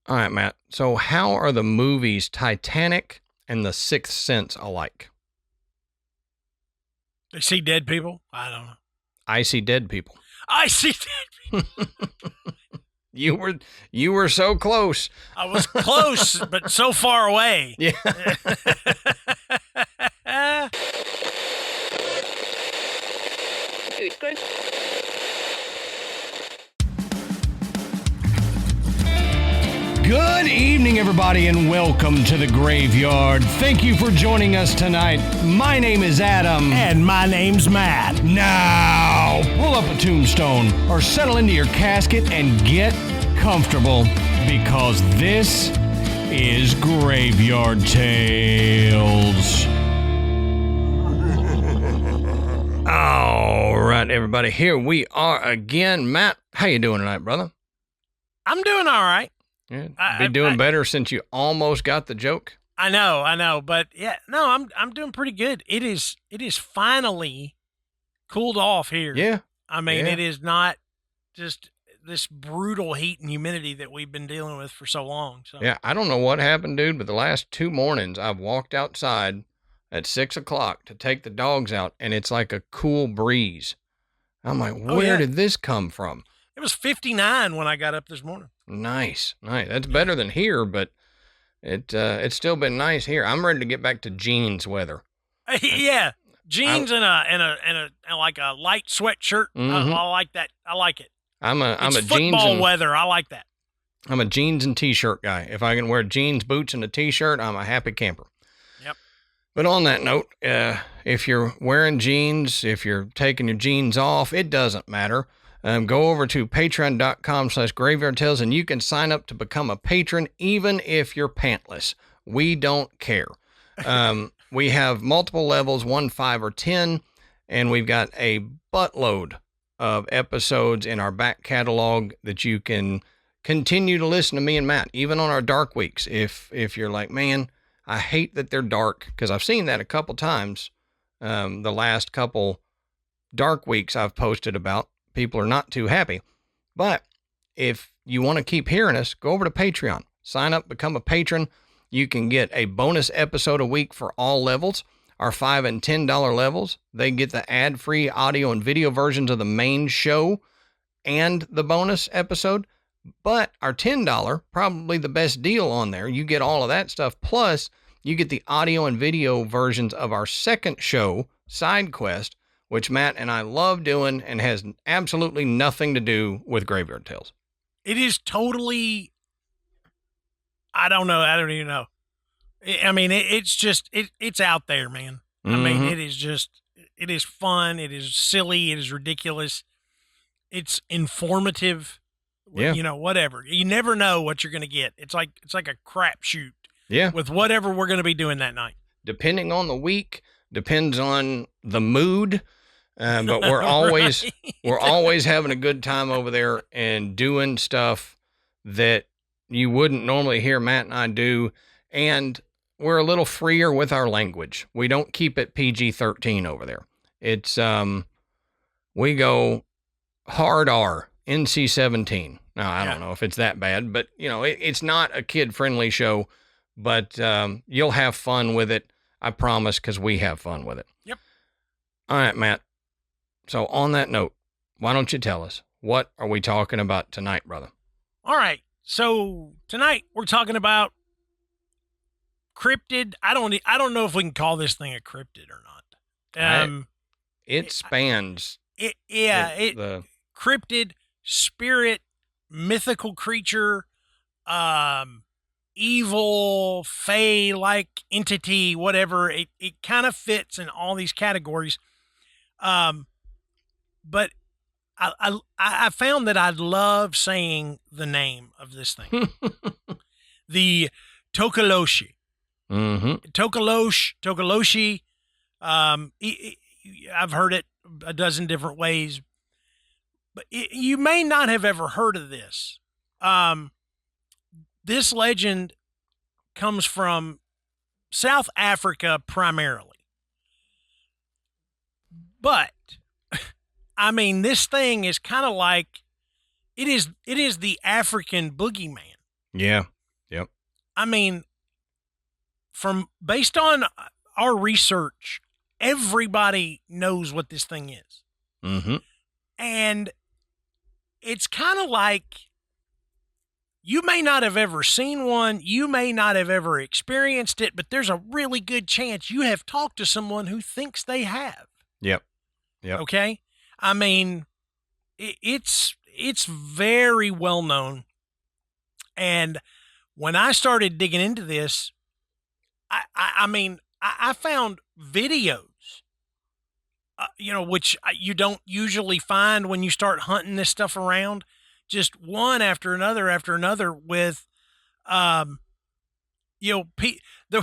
All right, Matt. So how are the movies Titanic and The Sixth Sense alike? They see dead people? I don't know. I see dead people. I see dead people. You were so close. I was close, but so far away. Yeah. Good. Good evening, everybody, and welcome to the Graveyard. Thank you for joining us tonight. My name is Adam. And my name's Matt. Now, pull up a tombstone or settle into your casket and get comfortable because this is Graveyard Tales. All right, everybody, here we are again. Matt, how you doing tonight, brother? I'm doing all right. Yeah, been doing better since you almost got the joke. I know, but yeah, no, I'm doing pretty good. It is finally cooled off here. Yeah. I mean, Yeah. It is not just this brutal heat and humidity that we've been dealing with for so long. So Yeah, I don't know what happened, dude, but the last 2 mornings I've walked outside at 6 o'clock to take the dogs out, and it's like a cool breeze. I'm like, where did this come from? It was 59 when I got up this morning. Nice. That's better than here, but it's still been nice here. I'm ready to get back to jeans weather. Yeah, jeans and a like a light sweatshirt. Mhm. I like that. I like it. I'm a It's jeans football and weather. I like that. I'm a jeans and t-shirt guy. If I can wear jeans, boots, and a t-shirt, I'm a happy camper. Yep. But on that note, if you're wearing jeans, if you're taking your jeans off, it doesn't matter. Go over to patreon.com/Graveyard Tales and you can sign up to become a patron even if you're pantless. We don't care. We have multiple levels, 1, 5, or 10, and we've got a buttload of episodes in our back catalog that you can continue to listen to me and Matt, even on our dark weeks. If you're like, man, I hate that they're dark, because I've seen that a couple times. The last couple dark weeks I've posted about, people are not too happy. But if you want to keep hearing us, go over to Patreon, sign up, become a patron. You can get a bonus episode a week for all levels. Our $5 and $10 levels, they get the ad-free audio and video versions of the main show and the bonus episode. But our $10, probably the best deal on there. You get all of that stuff. Plus, you get the audio and video versions of our second show, Side Quest, which Matt and I love doing and has absolutely nothing to do with Graveyard Tales. It is totally, I don't know. I don't even know. I mean, it's just, it's out there, man. I mean, it is fun. It is silly. It is ridiculous. It's informative. Yeah. You know, whatever. You never know what you're going to get. It's like a crapshoot. Yeah. With whatever we're going to be doing that night. Depending on the week, depends on the mood. But we're always, we're always having a good time over there and doing stuff that you wouldn't normally hear Matt and I do. And we're a little freer with our language. We don't keep it PG-13 over there. It's, we go hard R, NC-17. Now, I don't know if it's that bad, but you know, it's not a kid-friendly show, but, you'll have fun with it. I promise, because we have fun with it. Yep. All right, Matt. So on that note, why don't you tell us, what are we talking about tonight, brother? All right. So tonight we're talking about cryptid. I don't know if we can call this thing a cryptid or not. It spans. Cryptid, spirit, mythical creature, evil, fae-like entity, whatever. It kind of fits in all these categories. But I found that I love saying the name of this thing. The Tokoloshe. Mm-hmm. Tokoloshe. I've heard it a dozen different ways, but you may not have ever heard of this. This legend comes from South Africa primarily. But, I mean, this thing is kind of like, it is the African boogeyman. Yeah. Yep. I mean, based on our research, everybody knows what this thing is. Mm-hmm. And it's kind of like you may not have ever seen one, you may not have ever experienced it, but there's a really good chance you have talked to someone who thinks they have. Yep. Yep. Okay? I mean, it's very well known. And when I started digging into this, I found videos, which you don't usually find when you start hunting this stuff around. Just one after another with, there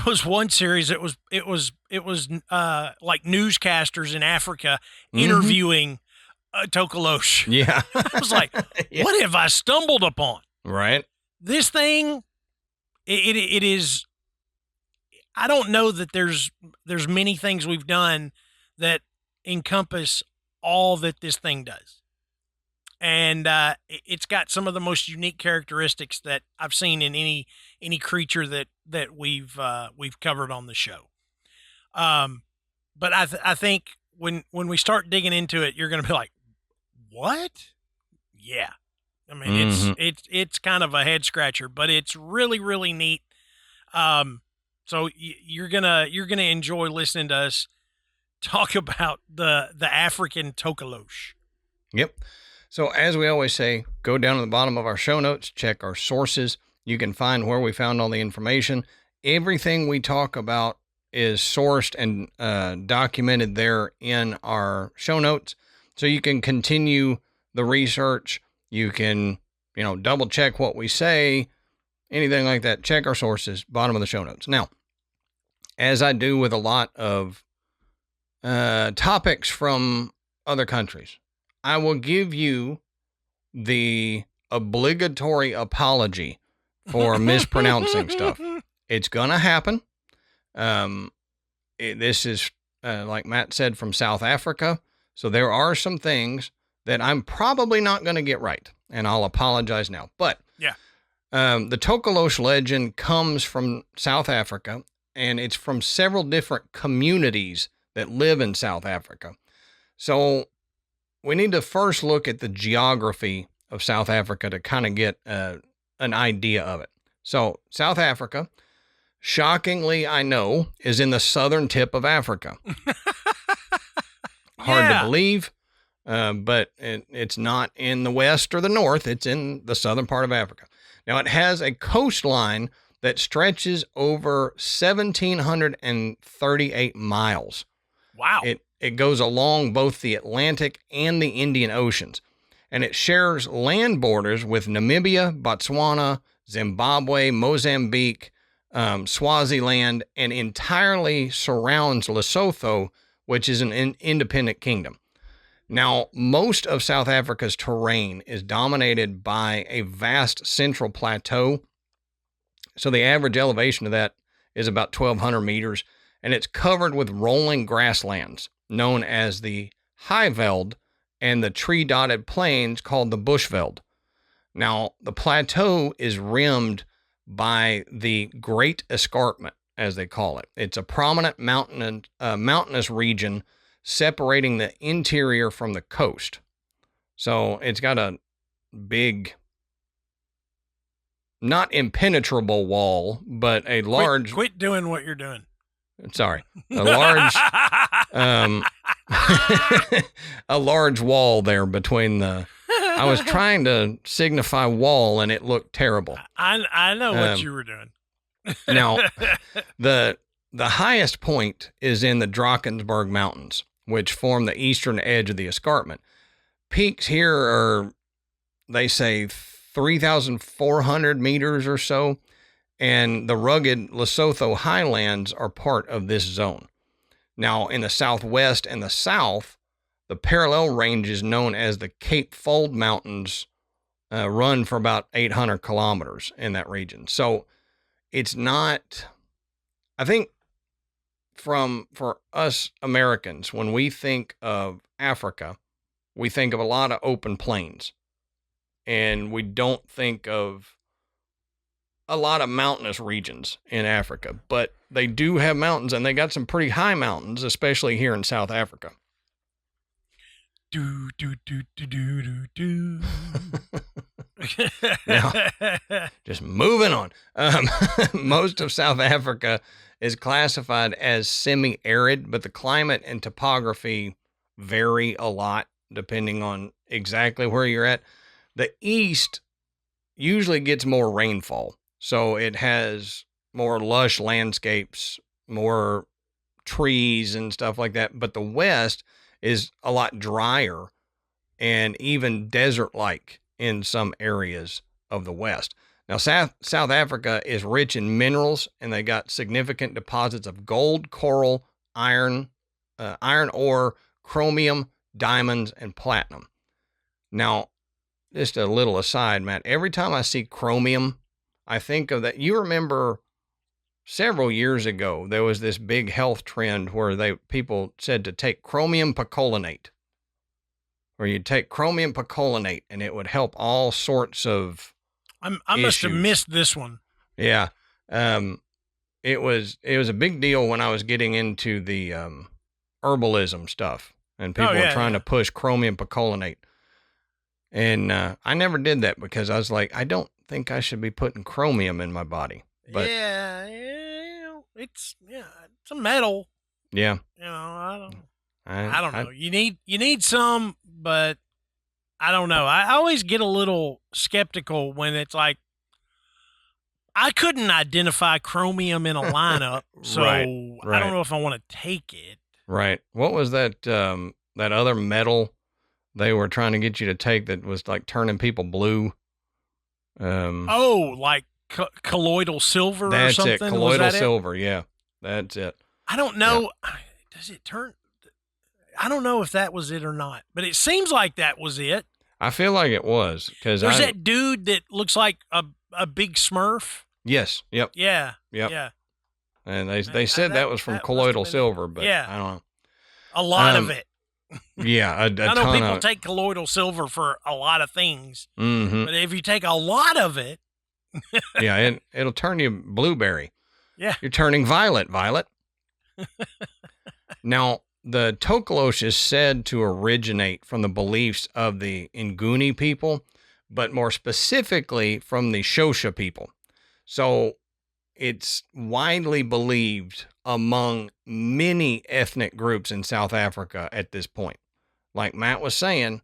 was one series. It was like newscasters in Africa interviewing Tokoloshe. Yeah. I was like, Yeah. what have I stumbled upon? Right. This thing, it is. I don't know that there's many things we've done that encompass all that this thing does. And it's got some of the most unique characteristics that I've seen in any creature that we've covered on the show. But I think when we start digging into it, you're going to be like, what? Yeah. I mean, it's kind of a head scratcher, but it's really, really neat. So you're gonna enjoy listening to us talk about the African Tokoloshe. Yep. So as we always say, go down to the bottom of our show notes, check our sources. You can find where we found all the information. Everything we talk about is sourced and documented there in our show notes. So you can continue the research. You can, double check what we say, anything like that. Check our sources, bottom of the show notes. Now, as I do with a lot of topics from other countries, I will give you the obligatory apology for mispronouncing stuff. It's going to happen. This is, like Matt said, from South Africa. So there are some things that I'm probably not going to get right, and I'll apologize now. But yeah, the Tokoloshe legend comes from South Africa, and it's from several different communities that live in South Africa. So we need to first look at the geography of South Africa to kind of get an idea of it. So South Africa, shockingly, I know, is in the southern tip of Africa. Hard to believe, but it's not in the west or the north. It's in the southern part of Africa. Now, it has a coastline that stretches over 1,738 miles. Wow. It goes along both the Atlantic and the Indian Oceans, and it shares land borders with Namibia, Botswana, Zimbabwe, Mozambique, Swaziland, and entirely surrounds Lesotho, which is an independent kingdom. Now, most of South Africa's terrain is dominated by a vast central plateau. So the average elevation of that is about 1,200 meters, and it's covered with rolling grasslands known as the Highveld and the tree-dotted plains called the Bushveld. Now, the plateau is rimmed by the Great Escarpment, as they call it. It's a prominent mountainous region separating the interior from the coast. So it's got a big, not impenetrable wall, but a large... Quit doing what you're doing. Sorry. A large... a large wall there between the... I was trying to signify wall, and it looked terrible. I know what you were doing. Now, the highest point is in the Drakensberg Mountains, which form the eastern edge of the escarpment. Peaks here are, they say, 3,400 meters or so, and the rugged Lesotho highlands are part of this zone. Now, in the southwest and the south, the parallel ranges known as the Cape Fold Mountains run for about 800 kilometers in that region. So it's not, I think, for us Americans, when we think of Africa, we think of a lot of open plains, and we don't think of a lot of mountainous regions in Africa, but they do have mountains, and they got some pretty high mountains, especially here in South Africa. Do do do do do do do. Now, just moving on. Most of South Africa is classified as semi-arid, but the climate and topography vary a lot depending on exactly where you're at. The east usually gets more rainfall, so it has more lush landscapes, more trees and stuff like that. But the west is a lot drier and even desert-like in some areas of the west. Now, South Africa is rich in minerals, and they got significant deposits of gold, coral, iron ore, chromium, diamonds, and platinum. Now, just a little aside, Matt, every time I see chromium, I think of that. You remember several years ago, there was this big health trend where people said to take chromium picolinate, where you'd take chromium picolinate and it would help all sorts of I must have missed this one. Yeah. It was a big deal when I was getting into the herbalism stuff, and people were trying to push chromium picolinate. And I never did that because I was like, I don't think I should be putting chromium in my body. But it's a metal. Yeah. I don't know. You need some, but I don't know. I always get a little skeptical when it's like, I couldn't identify chromium in a lineup, so right. I don't know if I want to take it. Right. What was that other metal they were trying to get you to take that was like turning people blue? Like colloidal silver or something? That's it. Colloidal silver. Yeah, that's it. I don't know. Yeah. Does it turn? I don't know if that was it or not, but it seems like that was it. I feel like it was, because there's that dude that looks like a big Smurf. Yes. Yep. Yeah. Yep. Yeah. And they said that was from colloidal silver, but yeah. I don't know. A lot of it. Yeah, I know people take colloidal silver for a lot of things, but if you take a lot of it, yeah, it'll turn you blueberry. Yeah, you're turning violet. Now, the Tokoloshe is said to originate from the beliefs of the Nguni people, but more specifically from the Xhosa people. So it's widely believed among many ethnic groups in South Africa at this point. Like Matt was saying,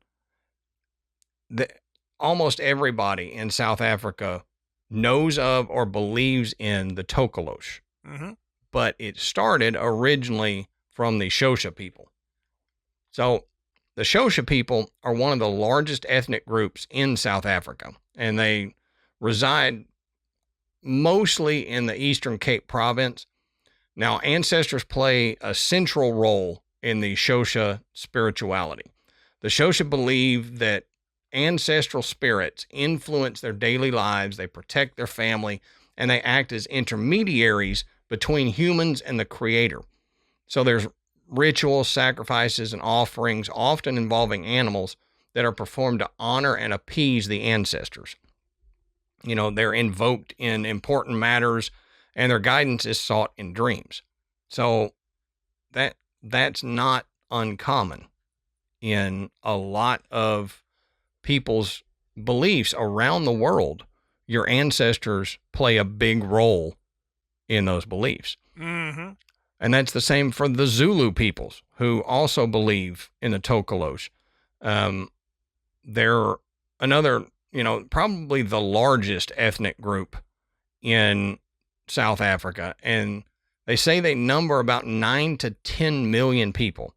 almost everybody in South Africa knows of or believes in the Tokoloshe. Mm-hmm. But it started originally from the Xhosa people. So the Xhosa people are one of the largest ethnic groups in South Africa, and they reside mostly in the Eastern Cape Province. Now, ancestors play a central role in the Xhosa spirituality. The Xhosa believe that ancestral spirits influence their daily lives, they protect their family, and they act as intermediaries between humans and the Creator. So there's rituals, sacrifices, and offerings, often involving animals, that are performed to honor and appease the ancestors. You know, they're invoked in important matters, and their guidance is sought in dreams. So that's not uncommon in a lot of people's beliefs around the world. Your ancestors play a big role in those beliefs. Mm-hmm. And that's the same for the Zulu peoples, who also believe in the Tokoloshe. They're another, probably the largest ethnic group in South Africa. And they say they number about 9 to 10 million people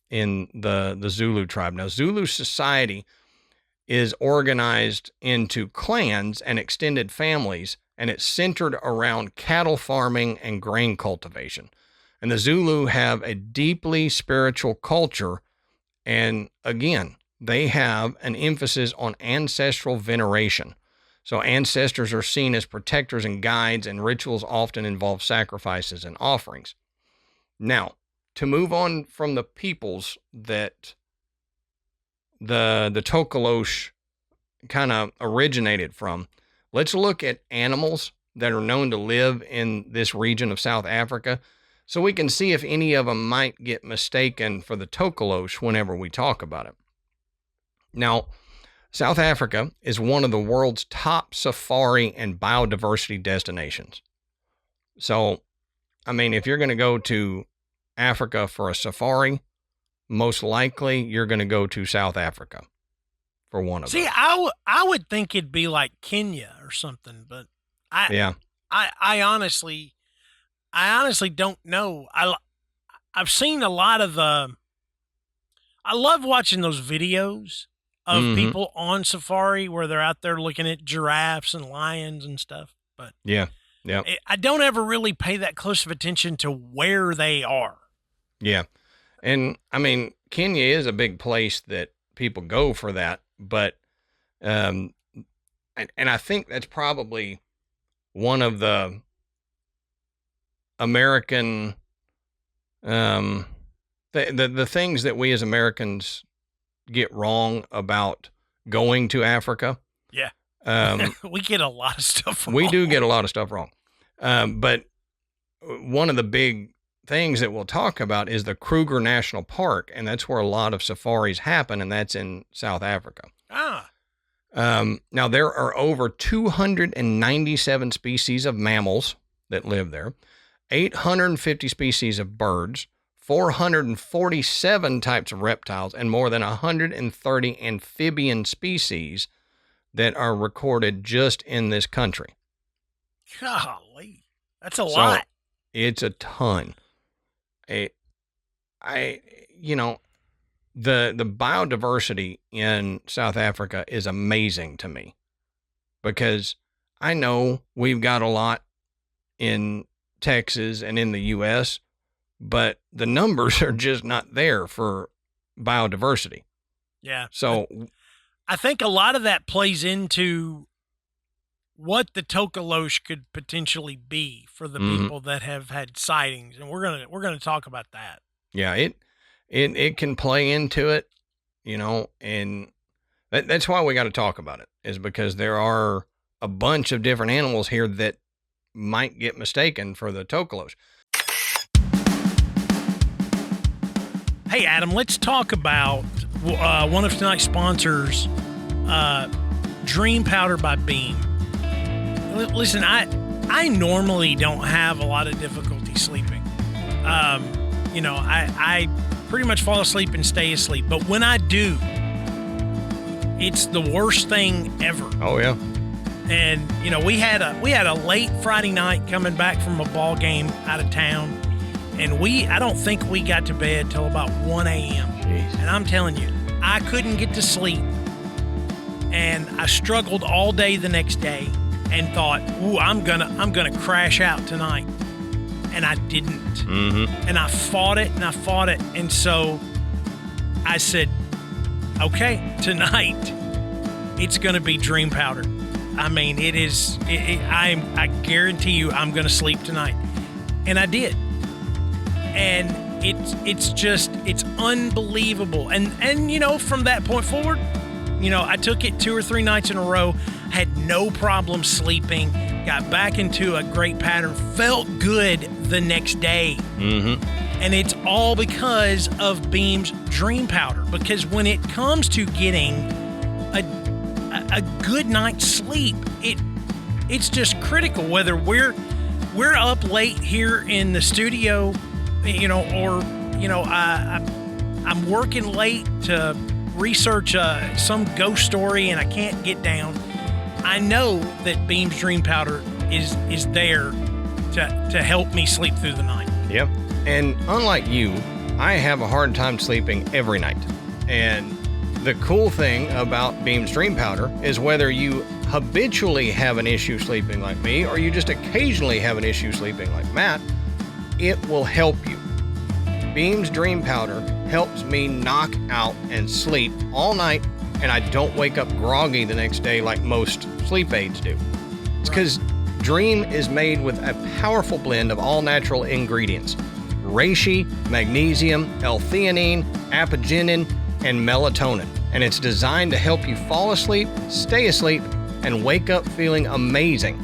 in the Zulu tribe. Now, Zulu society is organized into clans and extended families, and it's centered around cattle farming and grain cultivation. And the Zulu have a deeply spiritual culture, and again, they have an emphasis on ancestral veneration. So ancestors are seen as protectors and guides, and rituals often involve sacrifices and offerings. Now, to move on from the peoples that the Tokoloshe kind of originated from, let's look at animals that are known to live in this region of South Africa, so we can see if any of them might get mistaken for the Tokoloshe whenever we talk about it. Now, South Africa is one of the world's top safari and biodiversity destinations. So, I mean, if you're going to go to Africa for a safari, most likely you're going to go to South Africa for one of them. See, I would think it'd be like Kenya or something, but I honestly don't know. I've seen a lot of I love watching those videos of people on safari where they're out there looking at giraffes and lions and stuff. But yeah, I don't ever really pay that close of attention to where they are. Yeah. And I mean, Kenya is a big place that people go for that, but, and I think that's probably one of the American, the things that we as Americans get wrong about going to Africa. Yeah. We get a lot of stuff wrong. We do get a lot of stuff wrong. But one of the big things that we'll talk about is the Kruger National Park, and that's where a lot of safaris happen, and that's in South Africa. Now, there are over 297 species of mammals that live there, 850 species of birds, 447 types of reptiles, and more than 130 amphibian species that are recorded just in this country. Golly, that's a lot. It's a ton. The biodiversity in South Africa is amazing to me, because I know we've got a lot in Texas and in the U.S., but the numbers are just not there for biodiversity. Yeah. So I think a lot of that plays into what the Tokoloshe could potentially be for the people that have had sightings, and we're gonna talk about that. Yeah, it can play into it, and that's why we got to talk about it, is because there are a bunch of different animals here that might get mistaken for the Tokoloshe. Hey, Adam, let's talk about one of tonight's sponsors, Dream Powder by Beam. Listen, I normally don't have a lot of difficulty sleeping. I pretty much fall asleep and stay asleep. But when I do, it's the worst thing ever. Oh, yeah. And, we had a late Friday night coming back from a ball game out of town. And I don't think we got to bed till about 1 a.m. Jeez. And I'm telling you, I couldn't get to sleep. And I struggled all day the next day and thought, ooh, I'm gonna crash out tonight. And I didn't. And I fought it. And so I said, okay, tonight it's going to be Dream Powder. I mean, it is, I guarantee you I'm going to sleep tonight. And I did. And it's unbelievable. And from that point forward, I took it 2 or 3 nights in a row, had no problem sleeping, got back into a great pattern, felt good the next day. And it's all because of Beam's Dream Powder. Because when it comes to getting a good night's sleep, it's just critical. Whether we're up late here in the studio, or I'm working late to research some ghost story and I can't get down. I know that Beam's Dream Powder is there to help me sleep through the night. Yep. And unlike you, I have a hard time sleeping every night. And the cool thing about Beam's Dream Powder is whether you habitually have an issue sleeping like me or you just occasionally have an issue sleeping like Matt, it will help you. Beam's Dream Powder helps me knock out and sleep all night, and I don't wake up groggy the next day like most sleep aids do. It's because Dream is made with a powerful blend of all natural ingredients: reishi, magnesium, L-theanine, apigenin, and melatonin. And it's designed to help you fall asleep, stay asleep, and wake up feeling amazing.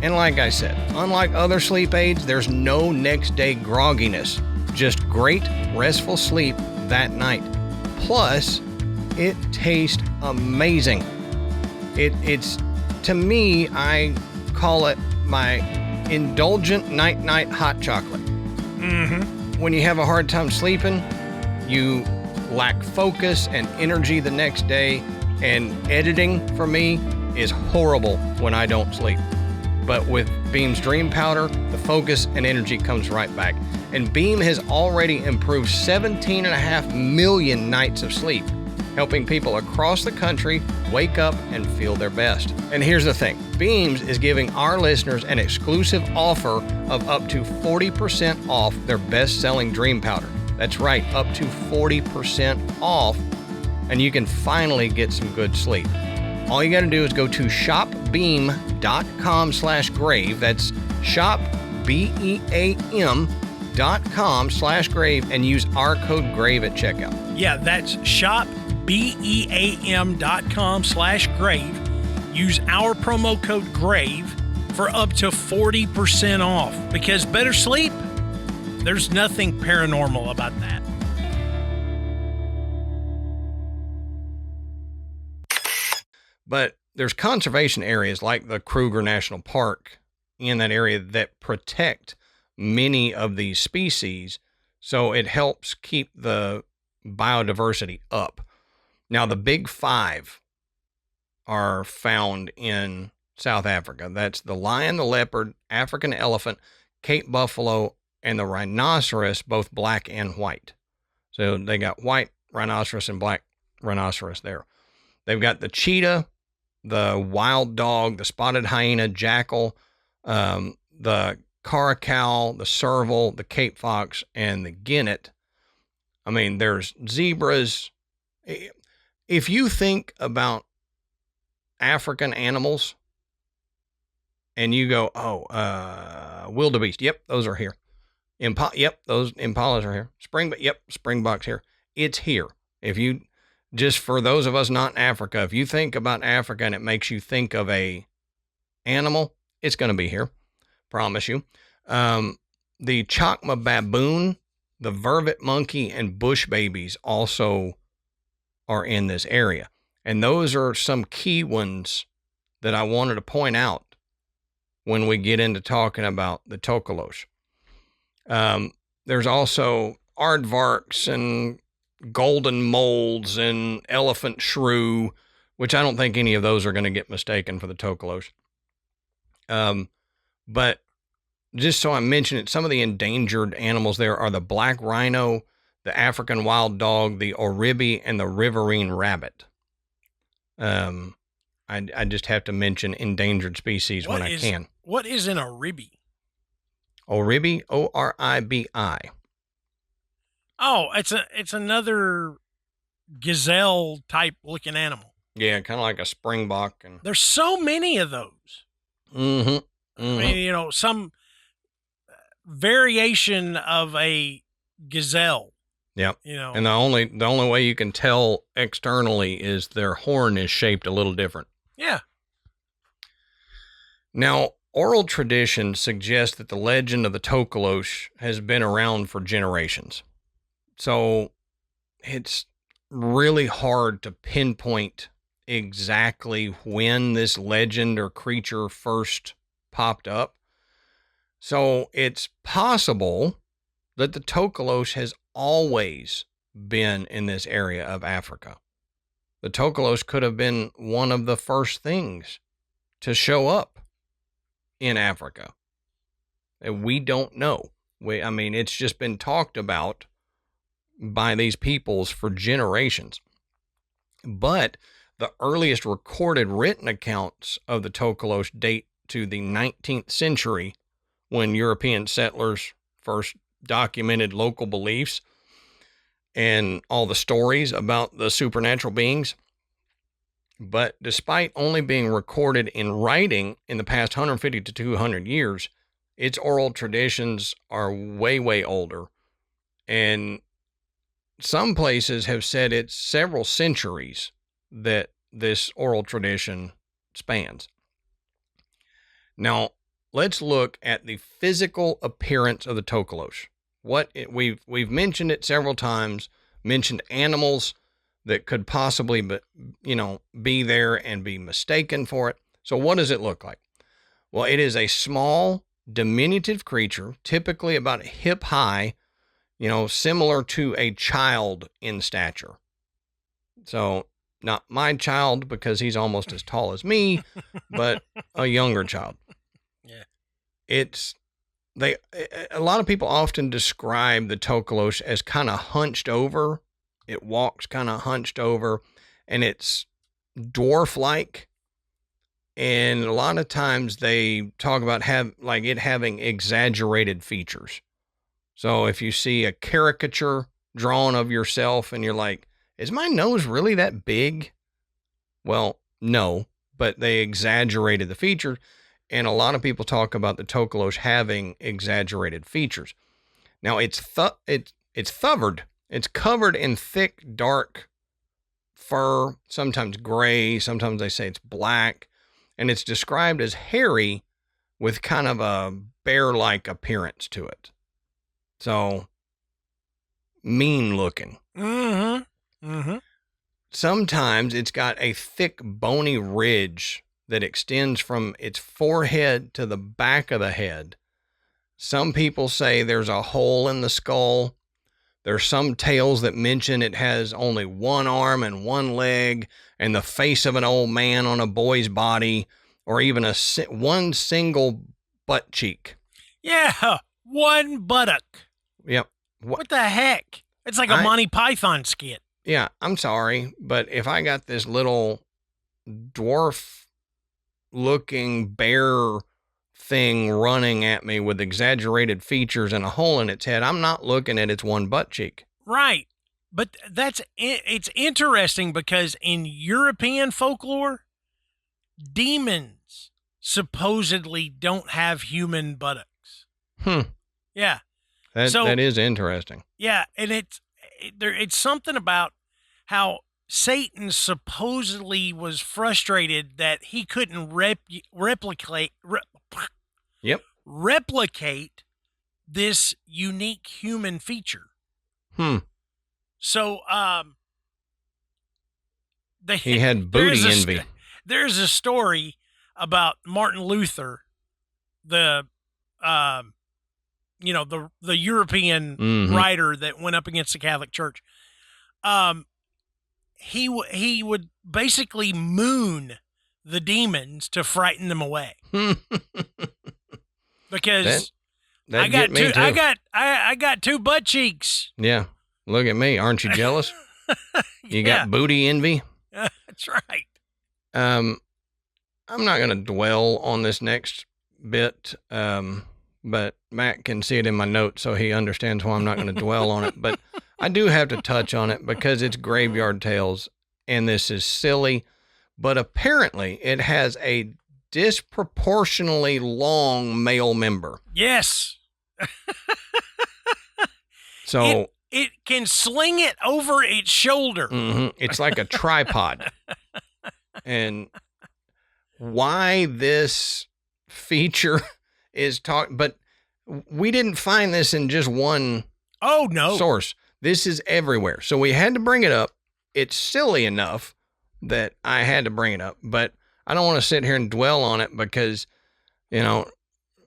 And like I said, unlike other sleep aids, there's no next day grogginess, just great restful sleep that night. Plus, it tastes amazing. It's, to me, I call it my indulgent night hot chocolate. Mm-hmm. When you have a hard time sleeping, you lack focus and energy the next day, and editing for me is horrible when I don't sleep. But with Beam's Dream Powder, the focus and energy comes right back. And Beam has already improved 17.5 million nights of sleep, helping people across the country wake up and feel their best. And here's the thing, Beams is giving our listeners an exclusive offer of up to 40% off their best-selling Dream Powder. That's right, up to 40% off, and you can finally get some good sleep. All you got to do is go to shopbeam.com/grave. That's shopbeam.com/grave and use our code GRAVE at checkout. Yeah, that's shopbeam.com/grave. Use our promo code GRAVE for up to 40% off. Because better sleep, there's nothing paranormal about that. But there's conservation areas like the Kruger National Park in that area that protect many of these species, so it helps keep the biodiversity up. Now, the big five are found in South Africa. That's the lion, the leopard, African elephant, Cape buffalo, and the rhinoceros, both black and white. So they got white rhinoceros and black rhinoceros there. They've got the cheetah, the wild dog, the spotted hyena, jackal, the caracal, the serval, the Cape fox, and the genet. I mean, there's zebras. If you think about African animals and you go, wildebeest, yep, those are here. Yep, those impalas are here. Springbok's here. It's here. If you, just for those of us not in Africa, if you think about Africa and it makes you think of a animal, it's going to be here. Promise you. The chakma baboon, the vervet monkey, and bush babies also are in this area. And those are some key ones that I wanted to point out when we get into talking about the Tokoloshe. There's also aardvarks and golden moles and elephant shrew, which I don't think any of those are going to get mistaken for the Tokoloshe. But just so I mention it, some of the endangered animals there are the black rhino, the African wild dog, the oribi, and the riverine rabbit. I just have to mention endangered species when I can. What is an oribi? Oribi, O-R-I-B-I. Oh, it's another gazelle type looking animal. Yeah, kind of like a springbok. And there's so many of those. Mm-hmm. I mean, some variation of a gazelle. Yep. And the only way you can tell externally is their horn is shaped a little different. Yeah. Now, oral tradition suggests that the legend of the Tokoloshe has been around for generations. So it's really hard to pinpoint exactly when this legend or creature first popped up. So it's possible that the Tokoloshe has always been in this area of Africa. The Tokoloshe could have been one of the first things to show up in Africa. And we don't know. It's just been talked about by these peoples for generations. But the earliest recorded written accounts of the Tokoloshe date to the 19th century, when European settlers first documented local beliefs and all the stories about the supernatural beings. But despite only being recorded in writing in the past 150 to 200 years, its oral traditions are way, way older. And some places have said it's several centuries that this oral tradition spans. Now, let's look at the physical appearance of the Tokoloshe. We've mentioned it several times, mentioned animals that could possibly, be there and be mistaken for it. So what does it look like? Well, it is a small, diminutive creature, typically about hip high, similar to a child in stature. So not my child because he's almost as tall as me, but a younger child. Yeah. A lot of people often describe the Tokoloshe as kind of hunched over. It walks kind of hunched over, and it's dwarf-like. And a lot of times they talk about it having exaggerated features. So if you see a caricature drawn of yourself and you're like, is my nose really that big? Well, no, but they exaggerated the features. And a lot of people talk about the Tokoloshe having exaggerated features. Now it's covered. It's covered in thick, dark fur, sometimes gray, sometimes they say it's black, and it's described as hairy with kind of a bear-like appearance to it. So, mean looking. Mm-hmm. Mm-hmm. Sometimes it's got a thick, bony ridge that extends from its forehead to the back of the head. Some people say there's a hole in the skull. There's some tales that mention it has only one arm and one leg and the face of an old man on a boy's body, or even one single butt cheek. Yeah, one buttock. Yep. What the heck? It's like a Monty Python skit. Yeah, I'm sorry, but if I got this little dwarf-looking bear thing running at me with exaggerated features and a hole in its head, I'm not looking at its one butt cheek. Right. But it's interesting because in European folklore, demons supposedly don't have human buttocks. Yeah. That is interesting. Yeah, and it's something about how Satan supposedly was frustrated that he couldn't replicate this unique human feature. So, he had booty envy. There's a story about Martin Luther, the European writer that went up against the Catholic Church. He would basically moon the demons to frighten them away. Because I got two butt cheeks. Yeah. Look at me. Aren't you jealous? You got booty envy? That's right. I'm not going to dwell on this next bit, but Matt can see it in my notes, so he understands why I'm not going to dwell on it. But I do have to touch on it because it's graveyard tales, and this is silly. But apparently it has a disproportionately long male member. Yes. So it can sling it over its shoulder. Mm-hmm. It's like a tripod. And why this feature is but we didn't find this in just one source. This is everywhere. So we had to bring it up. It's silly enough that I had to bring it up, but I don't want to sit here and dwell on it because,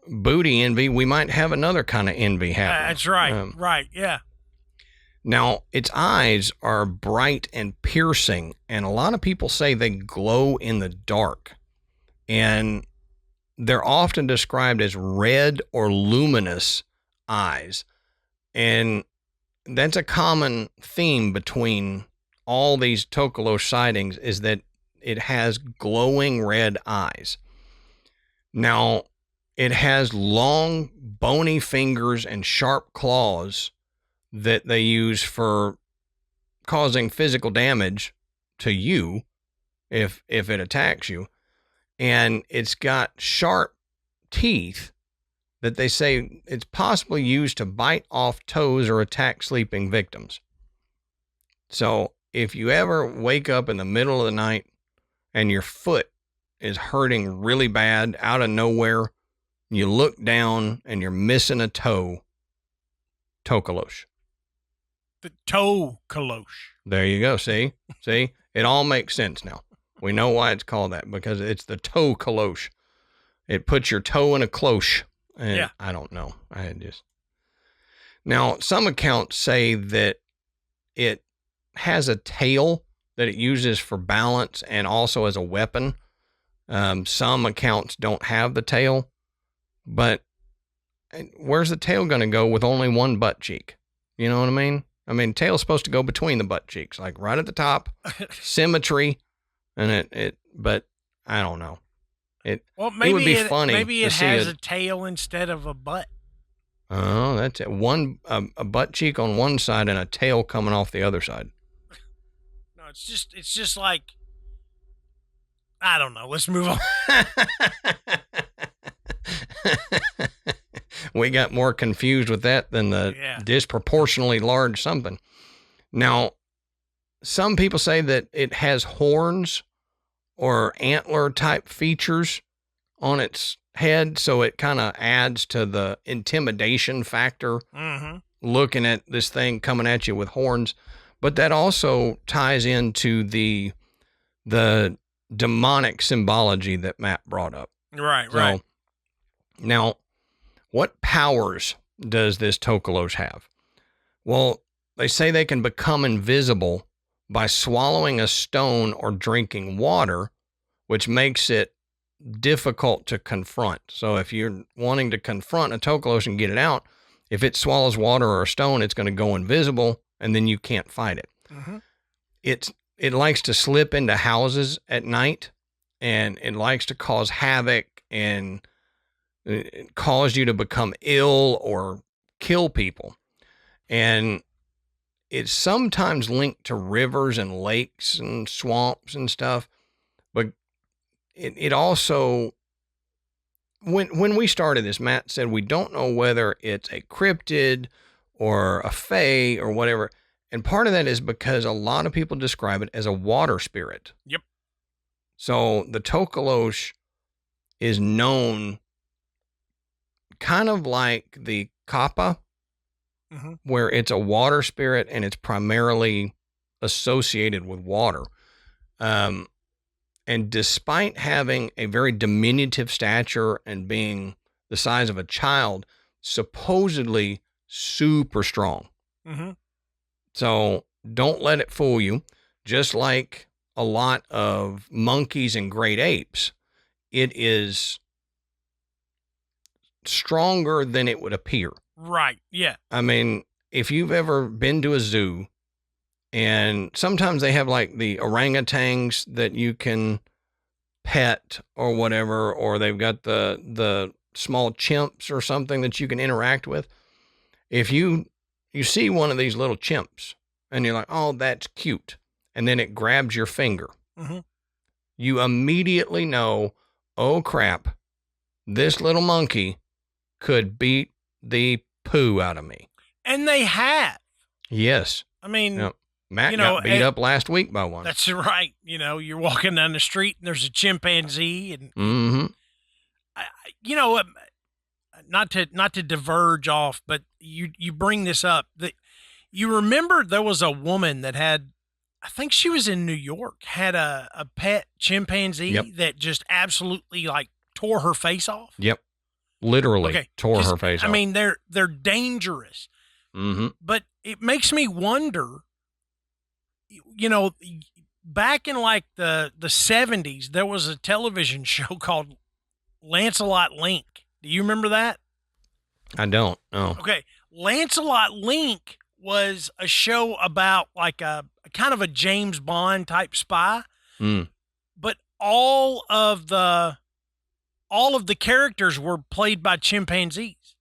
booty envy, we might have another kind of envy happening. That's right. Right. Yeah. Now, its eyes are bright and piercing, and a lot of people say they glow in the dark. And they're often described as red or luminous eyes. And that's a common theme between all these Tokoloshe sightings, is that it has glowing red eyes. Now, it has long, bony fingers and sharp claws that they use for causing physical damage to you if it attacks you. And it's got sharp teeth that they say it's possibly used to bite off toes or attack sleeping victims. So if you ever wake up in the middle of the night and your foot is hurting really bad out of nowhere, you look down and you're missing a toe, Tokoloshe. The Tokoloshe. There you go. See? It all makes sense now. We know why it's called that, because it's the Tokoloshe. It puts your toe in a cloche. And Yeah. I don't know. Now, some accounts say that it has a tail that it uses for balance and also as a weapon. Some accounts don't have the tail, but where's the tail going to go with only one butt cheek? You know what I mean? Tail's supposed to go between the butt cheeks, like right at the top, symmetry, and but I don't know. It would be funny. Maybe it has a tail instead of a butt. Oh, that's it. A butt cheek on one side and a tail coming off the other side. No, it's just like, I don't know. Let's move on. We got more confused with that than the disproportionately large something. Now, some people say that it has horns or antler type features on its head, so it kind of adds to the intimidation factor. Mm-hmm. Looking at this thing coming at you with horns, but that also ties into the demonic symbology that Matt brought up. Right. Now, what powers does this Tokoloshe have? Well, they say they can become invisible by swallowing a stone or drinking water, which makes it difficult to confront. So if you're wanting to confront a Tokoloshe and get it out, if it swallows water or a stone, it's going to go invisible, and then you can't fight it. Mm-hmm. It likes to slip into houses at night, and it likes to cause havoc and cause you to become ill or kill people. And it's sometimes linked to rivers and lakes and swamps and stuff, but it also, when we started this, Matt said we don't know whether it's a cryptid or a fae or whatever. And part of that is because a lot of people describe it as a water spirit. Yep. So the Tokoloshe is known kind of like the Kappa, mm-hmm. where it's a water spirit and it's primarily associated with water. And despite having a very diminutive stature and being the size of a child, supposedly super strong. Mm-hmm. So don't let it fool you. Just like a lot of monkeys and great apes, it is stronger than it would appear. Right. Yeah. If you've ever been to a zoo, and sometimes they have like the orangutans that you can pet or whatever, or they've got the small chimps or something that you can interact with. If you see one of these little chimps and you're like, oh, that's cute, and then it grabs your finger, mm-hmm. you immediately know, oh crap, this little monkey could beat the poo out of me. And they have. Yes. Matt got beat up last week by one. That's right. You're walking down the street and there's a chimpanzee, and mm-hmm. Not to diverge off, but you bring this up, that you remember there was a woman that had, I think she was in New York, had a pet chimpanzee that just absolutely like tore her face off. Yep. Literally tore her face off. They're dangerous. Mm-hmm. But it makes me wonder, back in like the 70s, there was a television show called Lancelot Link. Do you remember that? I don't. No. Okay. Lancelot Link was a show about like a kind of a James Bond type spy. Mm. But all of the characters were played by chimpanzees.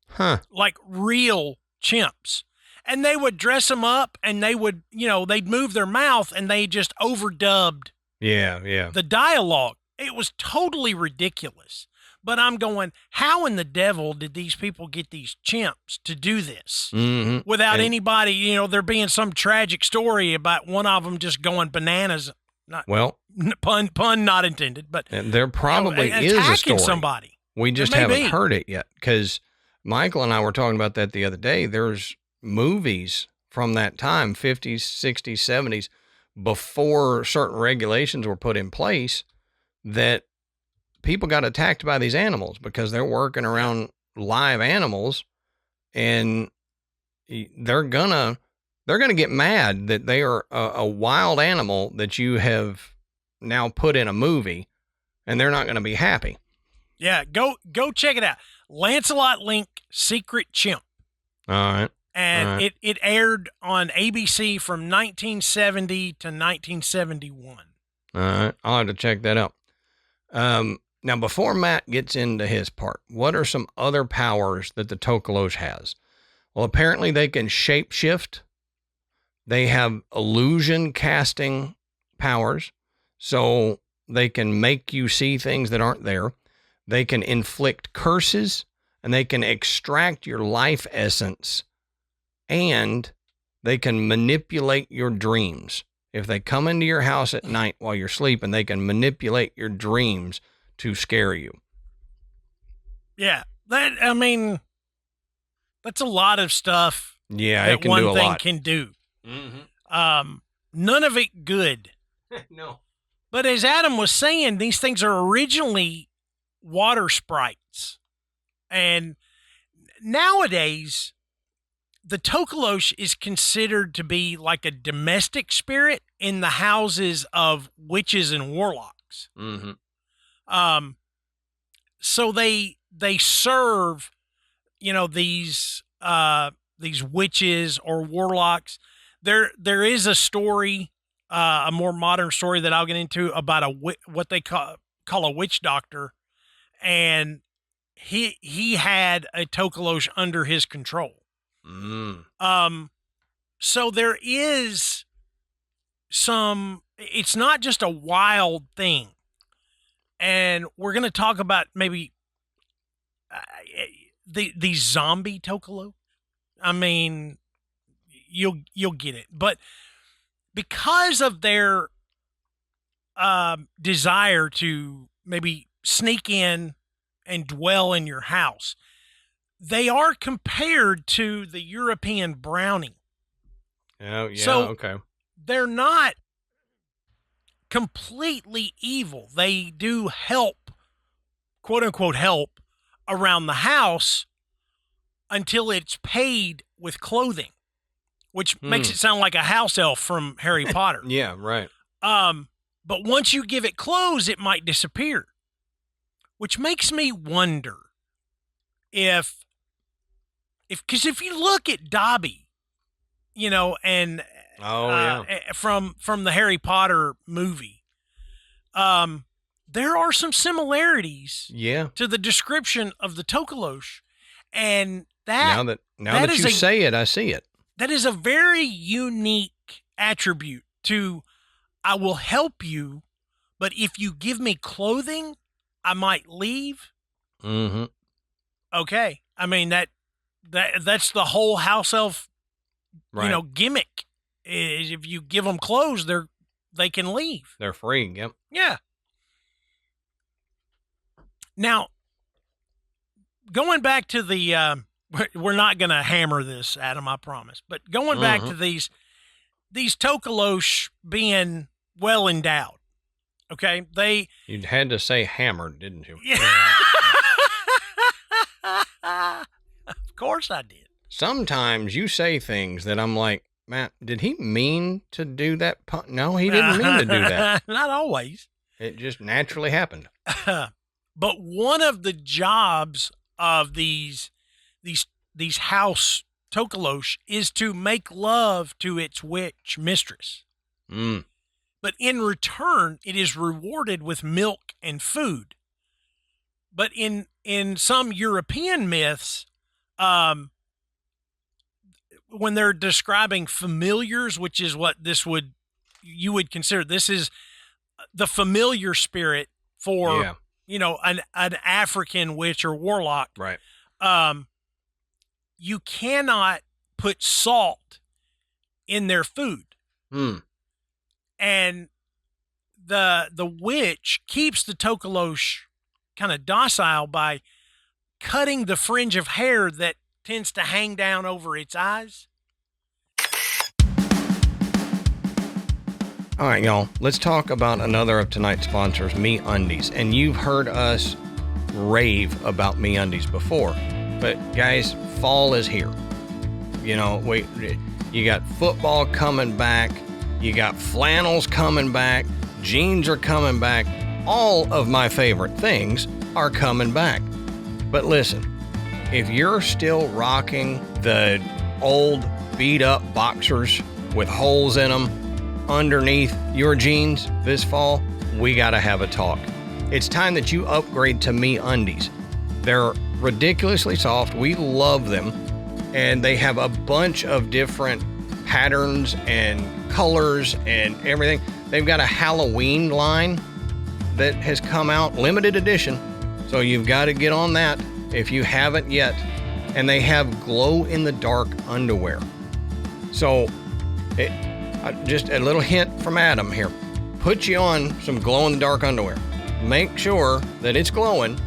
Huh. Like real chimps. And they would dress them up, and they would, they'd move their mouth, and they just overdubbed the dialogue. It was totally ridiculous. But I'm going, how in the devil did these people get these chimps to do this without anybody, there being some tragic story about one of them just going bananas? Pun not intended, but there probably is a story. Somebody. We just haven't heard it yet, because Michael and I were talking about that the other day. There's movies from that time, 50s, 60s, 70s, before certain regulations were put in place, that people got attacked by these animals because they're working around live animals, and they're gonna get mad that they are a wild animal that you have now put in a movie, and they're not going to be happy. Yeah, go check it out. Lancelot Link, Secret Chimp. All right. And it aired on ABC from 1970 to 1971. All right. I'll have to check that out. Now, before Matt gets into his part, what are some other powers that the Tokoloshe has? Well, apparently they can shapeshift. They have illusion casting powers, so they can make you see things that aren't there. They can inflict curses, and they can extract your life essence, and they can manipulate your dreams. If they come into your house at night while you're sleeping, they can manipulate your dreams to scare you. Yeah, that's a lot of stuff. Yeah, that it can one do a thing lot. can do. Mm-hmm. None of it good. No. But as Adam was saying, these things are originally water sprites. And nowadays, the Tokoloshe is considered to be like a domestic spirit in the houses of witches and warlocks. Mm-hmm. So they serve, these witches or warlocks. There is a story, a more modern story that I'll get into about what they call a witch doctor, and he had a Tokoloshe under his control. So there is it's not just a wild thing. And we're going to talk about maybe the zombie Tokoloshe. I mean, you'll get it. But because of their desire to maybe sneak in and dwell in your house, they are compared to the European brownie. Oh, yeah, so okay. They're not completely evil. They do help, quote unquote, help around the house until it's paid with clothing, which makes it sound like a house elf from Harry Potter. Yeah, right. But once you give it clothes, it might disappear, which makes me wonder because if you look at Dobby, and from the Harry Potter movie, there are some similarities to the description of the Tokoloshe, and now that you say it, I see it. That is a very unique attribute to, I will help you, but if you give me clothing, I might leave. Mm-hmm. Okay. I mean, that's the whole house elf, gimmick. Is if you give them clothes, they can leave. They're free. Yep. Yeah. Now, going back to the, we're not going to hammer this, Adam, I promise. But going back to these Tokoloshe being well endowed, okay? You had to say hammered, didn't you? Yeah. Of course I did. Sometimes you say things that I'm like, Matt, did he mean to do that? No, he didn't mean to do that. Not always. It just naturally happened. But one of the jobs of these house Tokoloshe is to make love to its witch mistress. But in return, it is rewarded with milk and food. But in some European myths, when they're describing familiars, which is what you would consider, this is the familiar spirit for, an African witch or warlock. Right. You cannot put salt in their food. And the witch keeps the Tokoloshe kind of docile by cutting the fringe of hair that tends to hang down over its eyes. All right, y'all, let's talk about another of tonight's sponsors, Undies. And you've heard us rave about Undies before, but guys, fall is here. You got football coming back, you got flannels coming back, jeans are coming back, all of my favorite things are coming back. But listen, if you're still rocking the old beat up boxers with holes in them underneath your jeans this fall, we gotta have a talk. It's time that you upgrade to Undies. They're ridiculously soft. We love them. And they have a bunch of different patterns and colors and everything. They've got a Halloween line that has come out, limited edition. So you've got to get on that if you haven't yet. And they have glow-in-the-dark underwear. So just a little hint from Adam here. Put you on some glow-in-the-dark underwear. Make sure that it's glowing,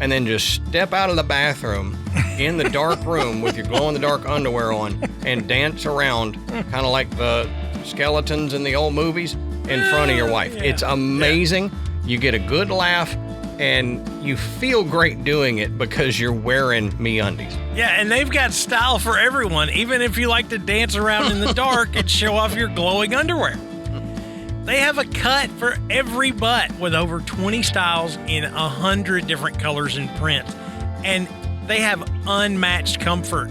and then just step out of the bathroom in the dark room with your glow-in-the-dark underwear on and dance around kind of like the skeletons in the old movies in front of your wife. Yeah. It's amazing. Yeah. You get a good laugh, and you feel great doing it because you're wearing Undies. Yeah, and they've got style for everyone, even if you like to dance around in the dark and show off your glowing underwear. They have a cut for every butt with over 20 styles in 100 different colors and prints. And they have unmatched comfort.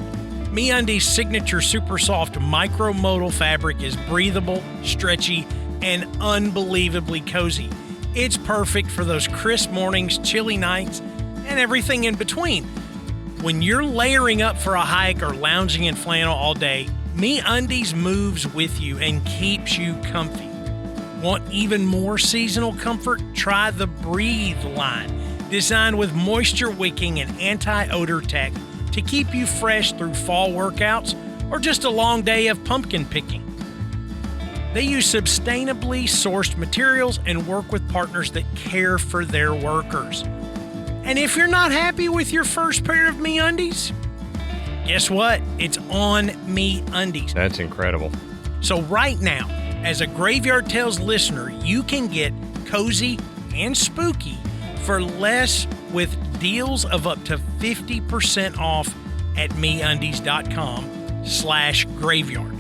MeUndies' signature super soft micromodal fabric is breathable, stretchy, and unbelievably cozy. It's perfect for those crisp mornings, chilly nights, and everything in between. When you're layering up for a hike or lounging in flannel all day, MeUndies moves with you and keeps you comfy. Want even more seasonal comfort? Try the Breathe line, designed with moisture-wicking and anti-odor tech to keep you fresh through fall workouts or just a long day of pumpkin picking. They use sustainably sourced materials and work with partners that care for their workers. And if you're not happy with your first pair of MeUndies, guess what? It's on MeUndies. That's incredible. So right now, as a Graveyard Tales listener, you can get cozy and spooky for less with deals of up to 50% off at MeUndies.com/graveyard.